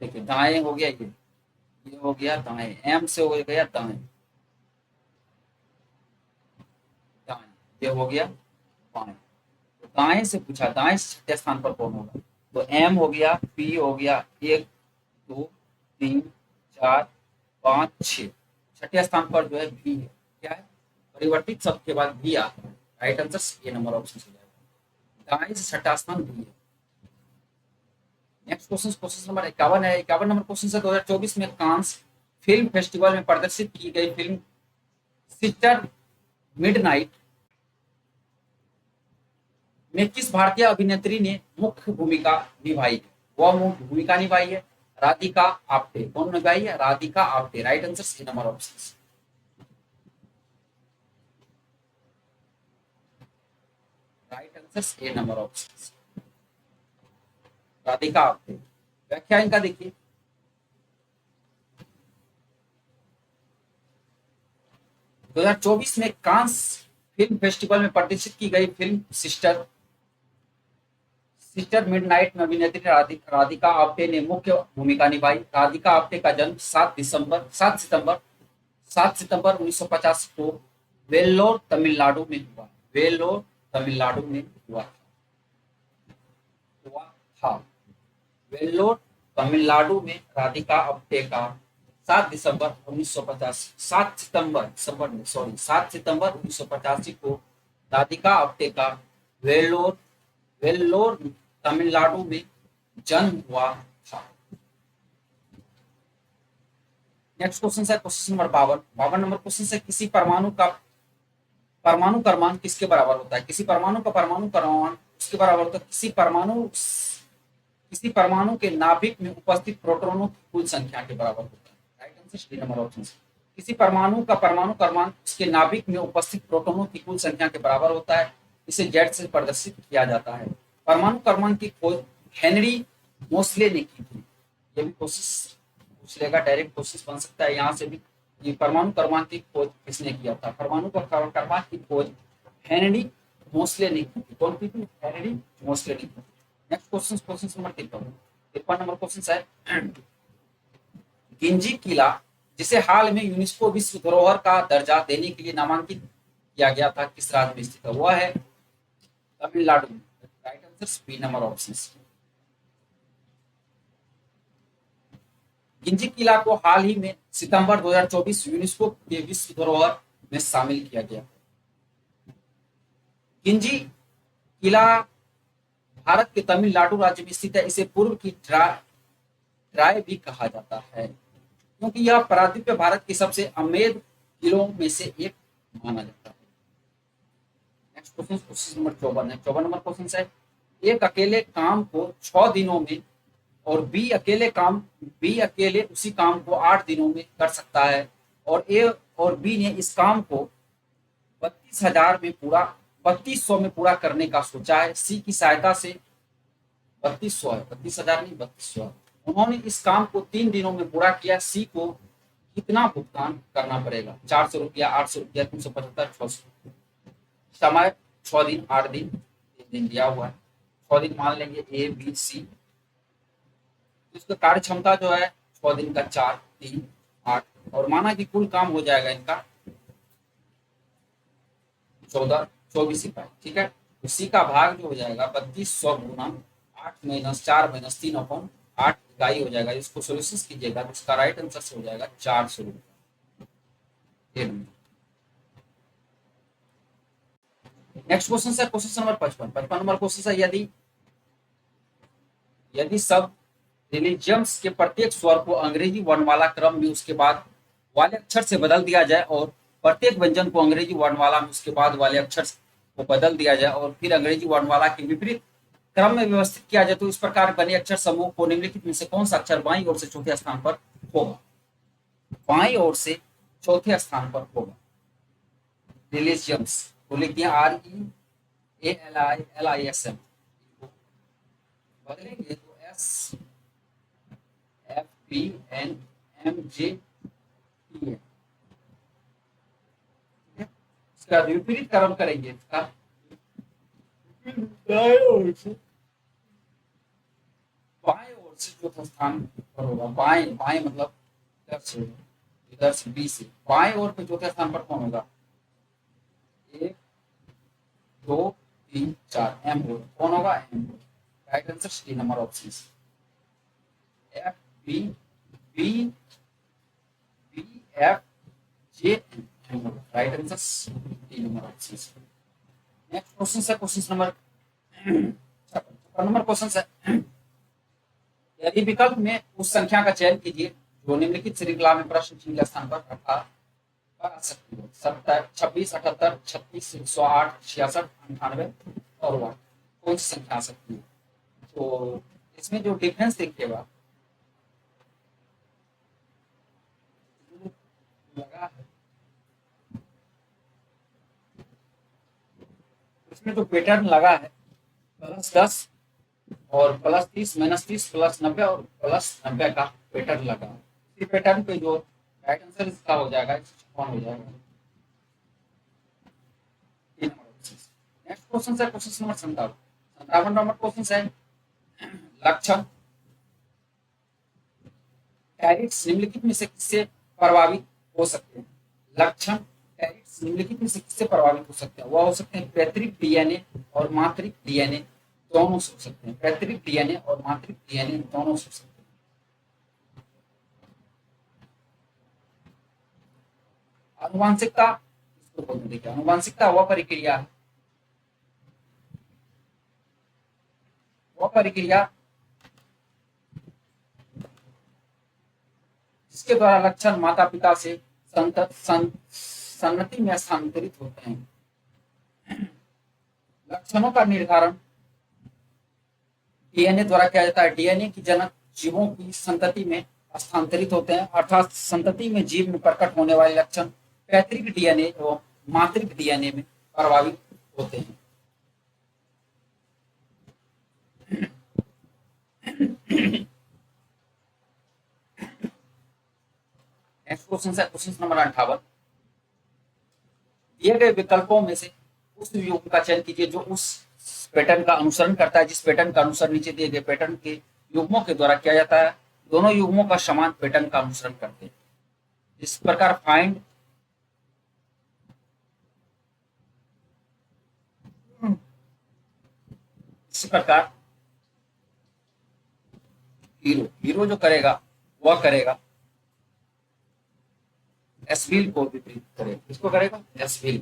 देखिए दाएं हो गया ये हो गया दाएं, एम से हो गया दाएं, दाएं ये हो गया बाएं। तो दाएं से पूछा दाएं से छठे स्थान पर कौन होगा? तो एम हो गया, पी हो गया, 1 2 3 4 5 6 छठे स्थान पर जो है भी है। क्या है? परिवर्तित शब्द के बाद भी आता है। Right answer A number option हो जाएगा। गाय से छठा स्थान भी है। नेक्स्ट क्वेश्चन क्वेश्चन नंबर 51 है। 51 नंबर क्वेश्चन है 2024 में कांस फिल्म फेस्टिवल में प्रदर्शित की गई फिल्म सिस्टर मिडनाइट में किस भारतीय अभिनेत्री ने मुख्य भूमिका निभाई है? वह मुख्य भूमिका निभाई है राधिका आप्टे। कौन निभाई है? Radhika Apte. Right answer C number option. Right answer A number option Radhika Apte. व्याख्या इनका देखिए। 2024 में कांस फिल्म फेस्टिवल में प्रदर्शित की गई फिल्म सिस्टर सिस्टर मिडनाइट में अभिनेत्री राधिका आप्टे ने मुख्य भूमिका निभाई। राधिका आप्टे का जन्म 7 सितंबर 1950 को वेल्लोर तमिलनाडु में हुआ। वेल्लोर तमिलनाडु में हुआ था। वेल्लोर तमिलनाडु में राधिका आप्टे का 7 सितंबर 1985 को राधिका आप्टे का वेल्लोर वेल्लोर तमिलनाडु में जन्म हुआ था। नेक्स्ट क्वेश्चन है क्वेश्चन नंबर 52। 52 नंबर क्वेश्चन है किसी परमाणु का परमाणु क्रमांक किसके बराबर होता है? किसी परमाणु का परमाणु क्रमांक किसके बराबर होता है? किसी परमाणु के नाभिक में उपस्थित प्रोटॉनों की कुल संख्या के बराबर होता है। Right answer D number option. किसी परमाणु का परमाणु क्रमांक उसके नाभिक में उपस्थित प्रोटॉनों की कुल संख्या के बराबर होता है। इसे जेड से प्रदर्शित किया जाता है। परमाणु क्रमांक की खोज हेनरी मोसले ने की थी। ये भी कोशिश पूछ लेगा, डायरेक्ट क्वेश्चन बन सकता है यहाँ से भी। ये परमाणु क्रमांक की खोज किसने किया था? परमाणु क्रमांक की खोज हेनरी मोसले ने की थी। कौन की थी? हेनरी मोसले ने की थी। Next question number 53 number question है गिंजी किला जिसे हाल में यूनेस्को विश्व धरोहर का दर्जा देने के लिए नामांकित किया गया था किस राज्य में स्थित है? वह है तमिलनाडु में। Right answer B number option. Gingee किला को हाल ही में सितंबर 2024 यूनेस्को के विश्व धरोहर में शामिल किया गया। गिंजी किला भारत के तमिलनाडु राज्य में स्थित है। इसे पूर्व की ट्राय भी कहा जाता है क्योंकि यह प्रायद्वीपीय भारत के सबसे अमेद किलों में से एक माना जाता है। नेक्स्ट क्वेश्चन नंबर 54 है। 54 नंबर क्वेश्चन है एक अकेले काम को 6 दिनों में और बी अकेले उसी काम को 8 दिनों में कर सकता है और ए और बी ने इस काम को 3200 में पूरा करने का सोचा है। सी की सहायता से 3200 है, 32,000 नहीं 3200। उन्होंने इस काम को 3 दिनों में पूरा किया। सी को कितना भुगतान करना पड़ेगा? 400 रुपया, 800 रुपया, 375, 600। समय 6 दिन, 8 दिन, 3 दिन दिया हुआ है। 6 दिन मान लेंगे ए बी सी। इसका कार्य क्षमता जो है 6 दिन का 4, 3, 8 और माना कि कुल काम हो जाएगा इनका 24 इकाई। ठीक है। इसी का भाग जो हो जाएगा 3200 गुना 8 माइनस 4 माइनस 3/8 इकाई हो जाएगा। इसको सोल्यूशन कीजिएगा तो इसका राइट आंसर हो जाएगा 400 रुपये। नेक्स्ट क्वेश्चन है क्वेश्चन नंबर 55 नंबर क्वेश्चन है यदि सब रिलीजियम्स के प्रत्येक स्वर को अंग्रेजी वर्णमाला क्रम में उसके बाद वाले अक्षर से बदल दिया जाए और प्रत्येक व्यंजन को अंग्रेजी वर्णमाला में उसके बाद वाले अक्षर को बदल दिया जाए और फिर अंग्रेजी वर्णमाला के विपरीत क्रम में व्यवस्थित किया जाए तो इस प्रकार बने अक्षर समूह को निम्नलिखित में से कौन सा अक्षर बाईं ओर से चौथे स्थान पर होगा? बाईं ओर से चौथे स्थान पर होगा। रिलीजियम्स को लिख दिया REALISM बदलेंगे तो SFPNMJ है। इसका विपरीत क्रम करेंगे। इसका बाएं ओर से चौथा स्थान पर होगा। बाएं बाएं मतलब इधर से बी से बाएं ओर पे चौथे स्थान पर कौन होगा? 1 2 3 4 एम होगा। कौन होगा? एम होगा। Right answer D number option F B B B F ये right answer D number option. Next question है क्वेश्चन नंबर 56 नंबर क्वेश्चन है, यदि विकल्प में उस संख्या का चयन कीजिए जो निम्नलिखित श्रृंखला में प्रश्न चिन्ह के स्थान पर रखा आ सकती है, 26, 78, 36, 108, 66, 98 और 1, कौन सी संख्या आ सकती है? तो इसमें जो डिफरेंस देखिएगा लगा है, इसमें जो पैटर्न लगा है +10 और +30, -30, +90 और +90 का पैटर्न लगा है। इसी पैटर्न पे जो राइट आंसर इसका हो जाएगा, कौन हो जाएगा? नेक्स्ट क्वेश्चन है क्वेश्चन नंबर 57 नंबर क्वेश्चन है, लक्षण टैरिट्स निम्नलिखित में से किससे प्रभावित हो सकते हैं? लक्षण टैरिट्स निम्नलिखित में से किससे प्रभावित हो सकते हैं? वह हो सकते हैं पैतृक डीएनए और मातृक डीएनए, दोनों से हो सकते हैं। पैतृक डीएनए और मातृक डीएनए दोनों से हो सकते हैं। आनुवांशिकता इसको बोलते हैं, आनुवांशिकता वह प्रक्रिया है, वह प्रक्रिया जिसके द्वारा लक्षण माता पिता से संतति में स्थानांतरित होते हैं। लक्षणों का निर्धारण डीएनए द्वारा किया जाता है। डीएनए की जनक जीवों की संतति में स्थानांतरित होते हैं, अर्थात संतति में जीव में प्रकट होने वाले लक्षण पैतृक डीएनए एवं मातृक डीएनए में प्रभावित होते हैं। नेक्स्ट क्वेश्चन है क्वेश्चन नंबर 58, दिए गए विकल्पों में से उस युग्म का चयन कीजिए जो उस पैटर्न का अनुसरण करता है जिस पैटर्न का अनुसरण नीचे दिए गए पैटर्न के युग्मों के द्वारा किया जाता है। दोनों युग्मों का समान पैटर्न का अनुसरण करते हैं। इस प्रकार फाइंड इस प्रकार हीरो जो करेगा वह करेगा एसविल को विपरीत करेगा। किसको करेगा? एसविल।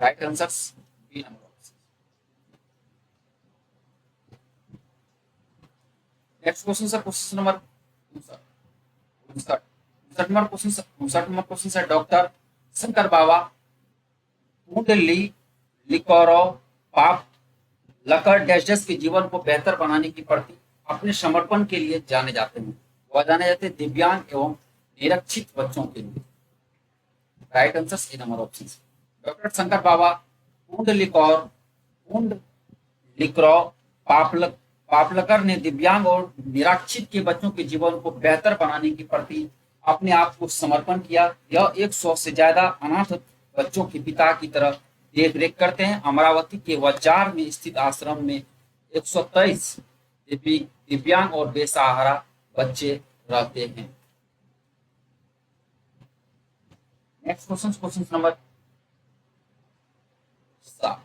Right answer B number. Next question है क्वेश्चन नंबर 59 नंबर क्वेश्चन है, डॉक्टर शंकर बाबा कुंडली लिकोरो पाप लकर डैश के जीवन को बेहतर बनाने की प्रति अपने समर्पण के लिए जाने जाते हैं। वह जाने जाते हैं दिव्यांग एवं निरक्षित बच्चों के लिए। Right answer C number option. Doctor Shankar Baba कुंड लिक्रो पापलकर ने दिव्यांग और निरक्षित के बच्चों के जीवन को बेहतर बनाने के प्रति अपने आप को समर्पण किया। यह 100 से ज्यादा अनाथ बच्चों के पिता की तरह देख रेख करते हैं। अमरावती के वजार में स्थित आश्रम में 123 दिव्यांग और बेसहारा बच्चे रहते हैं। Next question number 7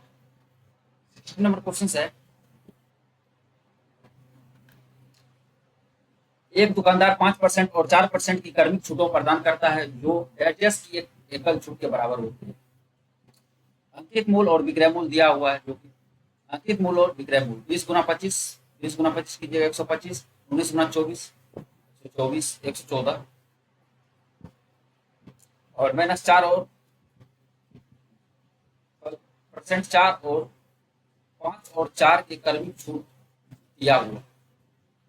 number question है, एक दुकानदार 5% और 4% की कर्मिक छूटों प्रदान करता है जो डैश की एक एकल छूट के बराबर होती है। अंकित मूल और विक्रय मूल दिया हुआ है, जो कि अंकित मूल और विक्रय मूल 20 गुना 25, 20 गुना 25 की जगह 125, 19 गुना 24, 124, 114 और -4 और %4 और 5 और 4 के कर्मिक छूट दिया हुआ,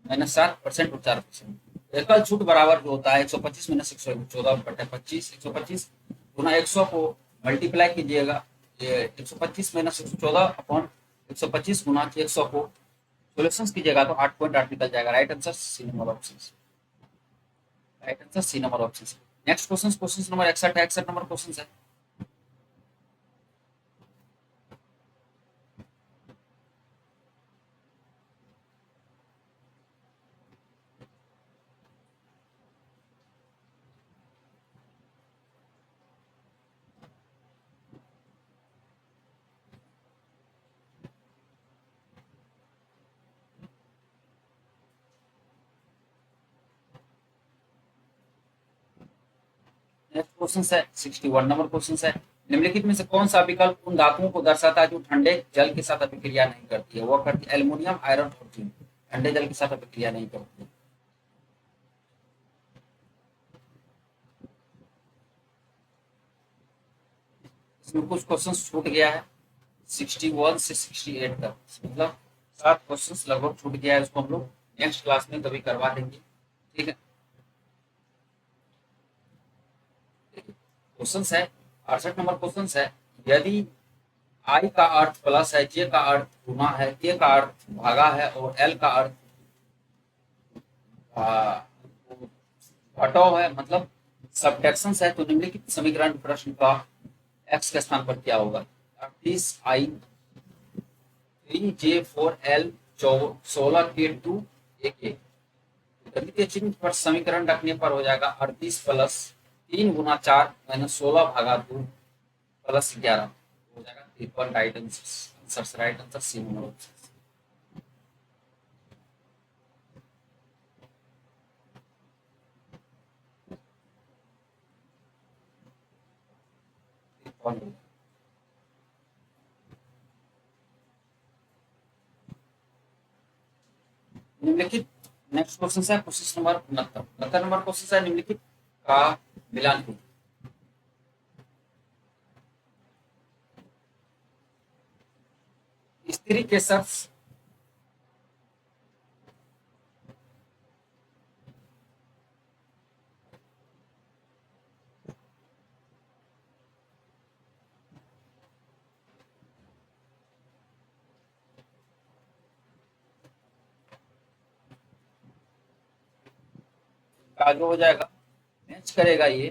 -4% और 4%। एकल छूट बराबर जो होता है 125 - 114/25, 125 गुना 100 को मल्टीप्लाई कीजिएगा, ये 125 - 114/125 गुना 100 को सोल्यूशन कीजिएगा तो 8.8 निकल जाएगा। Right answer C number option. Right answer C number option. Next question number 61 number question है, नेक्स्ट क्वेश्चन है 61 नंबर क्वेश्चन है, निम्नलिखित में से कौन सा विकल्प उन धातुओं को दर्शाता है जो ठंडे जल के साथ अभिक्रिया नहीं करती है? वह करती है एल्युमिनियम, आयरन और जिंक, ठंडे जल के साथ अभिक्रिया नहीं करती है। इसमें कुछ क्वेश्चन छूट गया है 61 से 68 तक, मतलब 7 क्वेश्चन लगभग छूट गया है। उसको हम लोग नेक्स्ट क्लास में कभी करवा देंगे, ठीक है। क्वेश्चन है 68 नंबर क्वेश्चन है, यदि आई का अर्थ प्लस है, जे का अर्थ गुना है, के का अर्थ भागा है और एल का अर्थ घटाव है, मतलब सब्ट्रैक्शन है, तो निम्नलिखित समीकरण प्रश्न का एक्स के स्थान पर क्या होगा? 38i 3j4l 16k2 1 गणितीय चिन्ह पर समीकरण रखने पर हो जाएगा 38 प्लस 3 गुना 4 माइनस 16 भागा 2 प्लस 11 हो जाएगा 53। Right answer C number option. निम्नलिखित नेक्स्ट क्वेश्चन है क्वेश्चन नंबर 69 नंबर क्वेश्चन है, निम्नलिखित का मिलान कीजिए। स्त्री के शख्स आगे हो जाएगा, मैच करेगा ये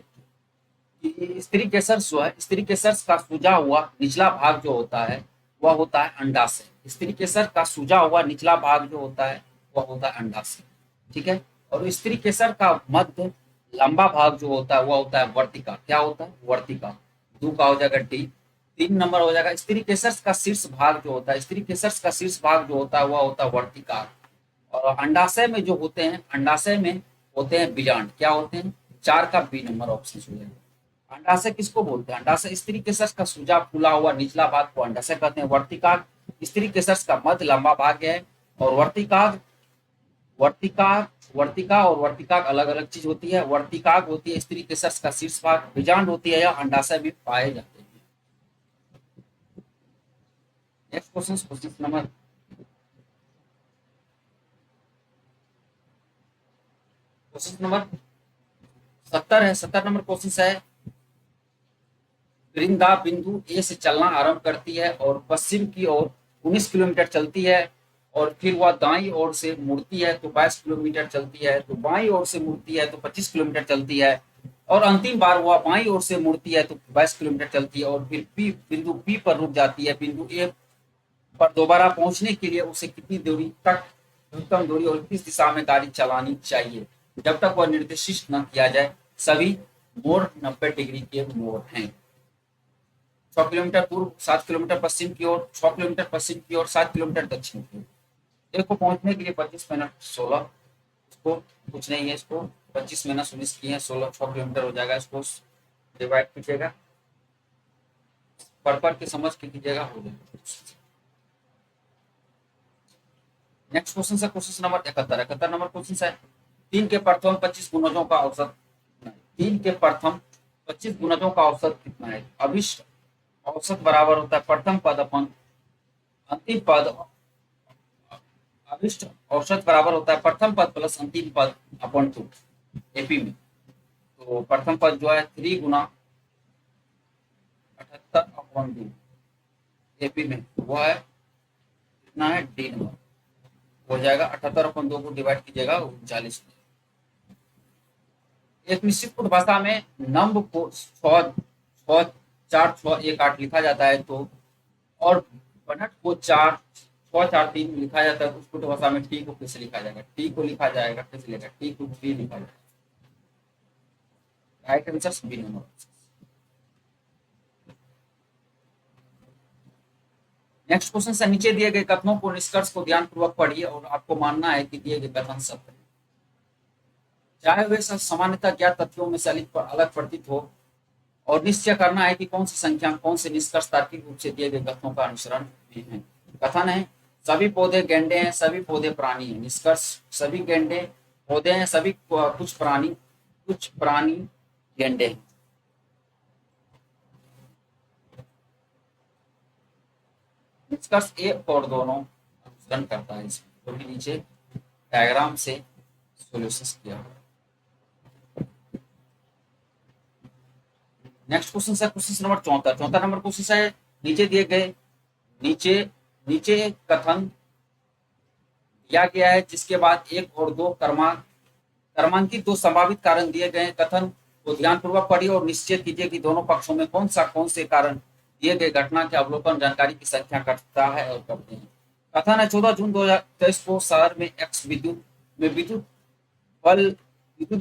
कि स्त्री केसर जो है, स्त्री केसर का सूजा हुआ निचला भाग जो होता है वह होता है अंडाशय। स्त्री केसर का सूजा हुआ निचला भाग जो होता है वह होता है अंडाशय, ठीक है। और स्त्री केसर का मध्य लंबा भाग जो होता है वह होता है वर्तिका। क्या होता है? वर्तिका। 2 का हो जाएगा डी। 3 नंबर हो जाएगा, स्त्री केसर का शीर्ष भाग जो होता है, स्त्री केसर का शीर्ष भाग जो होता है वह होता है वर्तिका। और अंडाशय में जो होते हैं, अंडाशय में होते हैं बीजांड। क्या होते हैं? 4 का बी नंबर ऑप्शन हो जाएगा। अंडाशय किसको बोलते हैं? अंडाशय स्त्री केसर का सूजा फूला हुआ निचला भाग को अंडाशय कहते हैं। वर्तिकाग स्त्री केसर का मध्य लंबा भाग है। और वर्तिकाग वर्तिका वर्तिका और वर्तिकाग अलग अलग चीज होती है। वर्तिकाग होती है स्त्री केसर का शीर्ष भाग, बीजांड होती है या अंडाशय में पाए जाते हैं। नेक्स्ट क्वेश्चन नंबर 70 है। 70 नंबर क्वेश्चन है, वृंदा बिंदु ए से चलना आरंभ करती है और पश्चिम की ओर 19 किलोमीटर चलती है, और फिर वह दाईं ओर से मुड़ती है तो 22 किलोमीटर चलती है, तो बाईं ओर से मुड़ती है तो 25 किलोमीटर चलती है, और अंतिम बार वह बाईं ओर से मुड़ती है तो 22 किलोमीटर चलती है, और फिर बिंदु पी पर रुक जाती है। बिंदु ए पर दोबारा पहुंचने के लिए उसे कितनी दूरी तक, न्यूनतम दूरी और किस दिशा में गाड़ी चलानी चाहिए जब तक वह निर्देशित न किया जाए? सभी मोड़ 90 डिग्री के मोड़ हैं। 6 किलोमीटर पूर्व, 7 किलोमीटर पश्चिम की ओर, 6 किलोमीटर पश्चिम की ओर, 7 किलोमीटर दक्षिण की ओर। देखो पहुंचने के लिए 25 मिनट 16, इसको कुछ नहीं है, इसको 25 मिनट 19 किए हैं, 16 6 किलोमीटर हो जाएगा। इसको डिवाइड कीजिएगा, पर के समझ के कीजिएगा, हो जाएगा। नेक्स्ट क्वेश्चन है क्वेश्चन नंबर 71। 71 नंबर क्वेश्चन है, 3 के प्रथम 25 गुणजों का औसत 3 के प्रथम 25 गुणजों का औसत कितना है? अभिष्ट औसत बराबर होता है प्रथम पद अपन अंतिम पद। अभिष्ट औसत बराबर होता है प्रथम पद प्लस अंतिम पद अपन 2 एपी में। तो प्रथम पद जो है 3 गुना 78 अपन 2 एपी में, वो है कितना है? डी नंबर हो जाएगा। 78 अपन 2 को डिवाइड कीजिएगा 39। एक निश्चित फुट भाषा में नंब को 6 4 6 1 8 लिखा जाता है, तो और बनट को 4 6 4 3 लिखा जाता है, तो उस फुट भाषा में टी को कैसे लिखा जाएगा? टी को लिखा जाएगा कैसे लिखा? टी को 3 लिखा जाएगा। Right answer B number. Next question से, नीचे दिए गए कथनों को निष्कर्ष को ध्यानपूर्वक पढ़िए और आपको मानना है कि दिए गए कथन सत्य है, चाहे वे सामान्यतः ज्ञात तथ्यों में से अलग प्रतीत हो। और निश्चय करना है कि कौन सी संख्या कौन से निष्कर्ष तार्किक रूप से दिए गए कथनों का अनुसरण में है। कथन है सभी पौधे गेंडे हैं, सभी पौधे प्राणी हैं। निष्कर्ष सभी गेंडे पौधे हैं, सभी कुछ प्राणी गेंडे हैं। निष्कर्ष एक और दोनों अनुसरण करता है। इसमें तो भी नीचे डायग्राम से सॉल्यूशंस किया हुआ। नेक्स्ट क्वेश्चन है क्वेश्चन नंबर 74। 74 नंबर क्वेश्चन है नीचे दिए गए नीचे नीचे कथन दिया गया है जिसके बाद एक और दो क्रमांकित दो संभावित कारण दिए गए कथन को ध्यानपूर्वक पढ़िए और निश्चित कीजिए कि दोनों पक्षों में कौन से कारण दिए गए घटना के अवलोकन जानकारी की संख्या करता है और करते हैं। कथन है 14 जून 2023 को शहर में एक्स विद्युत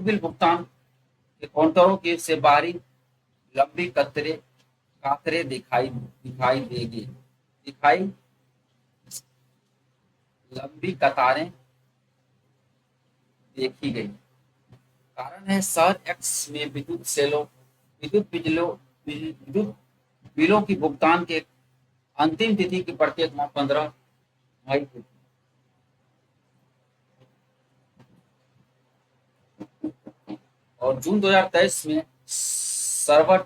बिल भुगतान के काउंटरों के से बाहरी लंबी कातरे दिखाई लंबी कतारें देखी गई। कारण है शहर एक्स में विद्युत बिलों की भुगतान के अंतिम तिथि की प्रत्येक माह 15 मई को और जून 2023 में सर्वर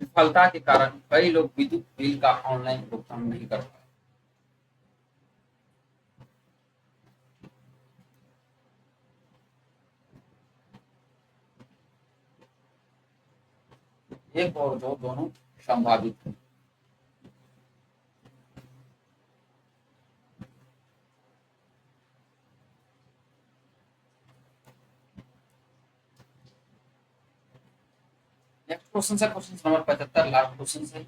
विफलता के कारण कई लोग विद्युत बिल का ऑनलाइन भुगतान नहीं कर पाए। एक और दो दोनों संभावित हैं। नेक्स्ट क्वेश्चन है क्वेश्चन नंबर 75 लास्ट क्वेश्चन है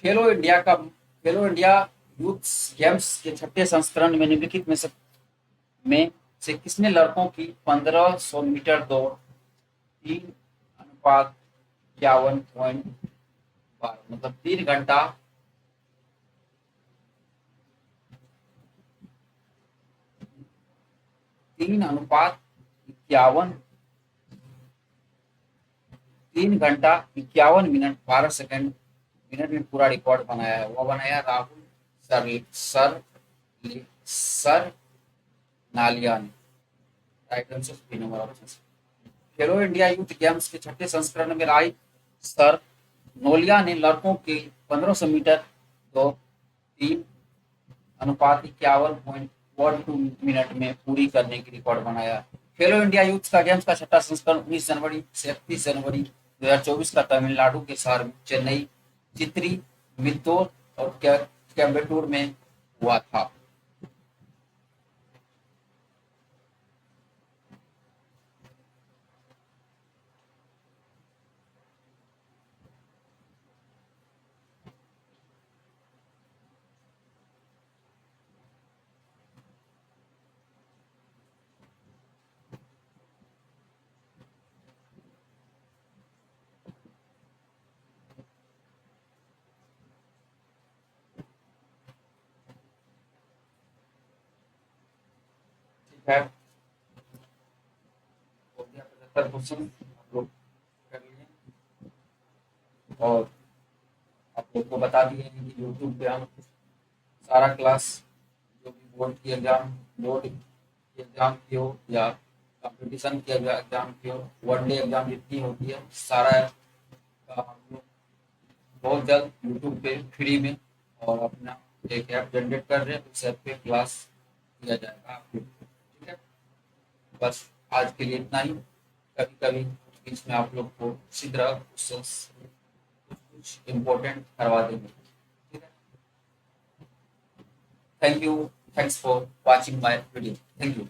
खेलो इंडिया यूथ गेम्स के छठे संस्करण में निम्नलिखित में से किसने लड़कों की 1500 मीटर दौड़ 3:51.12 मतलब 3 घंटा 3:51 3 घंटा 51 मिनट 12 सेकंड मिनट में पूरा रिकॉर्ड बनाया है। वो बनाया राहुल सर सर नालिया ने। Right answer B number option. Khelo India youth games के छठे संस्करण में राय सर नोलिया ने लड़कों के 1500 मीटर तो 3:51.12 मिनट में पूरी करने की रिकॉर्ड बनाया। खेलो इंडिया यूथ का गेम्स का छठा संस्करण 19 जनवरी से 31 जनवरी 2024 का तमिलनाडु के शहर चेन्नई चित्री मित्तूर और कोयम्बटूर में हुआ था। ठीक है, हो गया 75 क्वेश्चन आप लोग कर लिए और आप लोग को बता दिए हैं कि यूट्यूब पे हम सारा क्लास जो भी बोर्ड की एग्जाम की हो या कंपटीशन की एग्जाम की हो, वनडे एग्जाम जितनी होती है सारा का हम लोग बहुत जल्द यूट्यूब पे फ्री में और अपना एक ऐप जनरेट कर रहे हैं। उस ऐप पे क्लास दिया जाएगा आप लोग को। ठीक है, बस आज के लिए इतना ही। कभी कभी बीच में आप लोग को इसी तरह कुछ इम्पोर्टेंट करवा देंगे। ठीक है, thank you, thanks for watching my video. Thank you.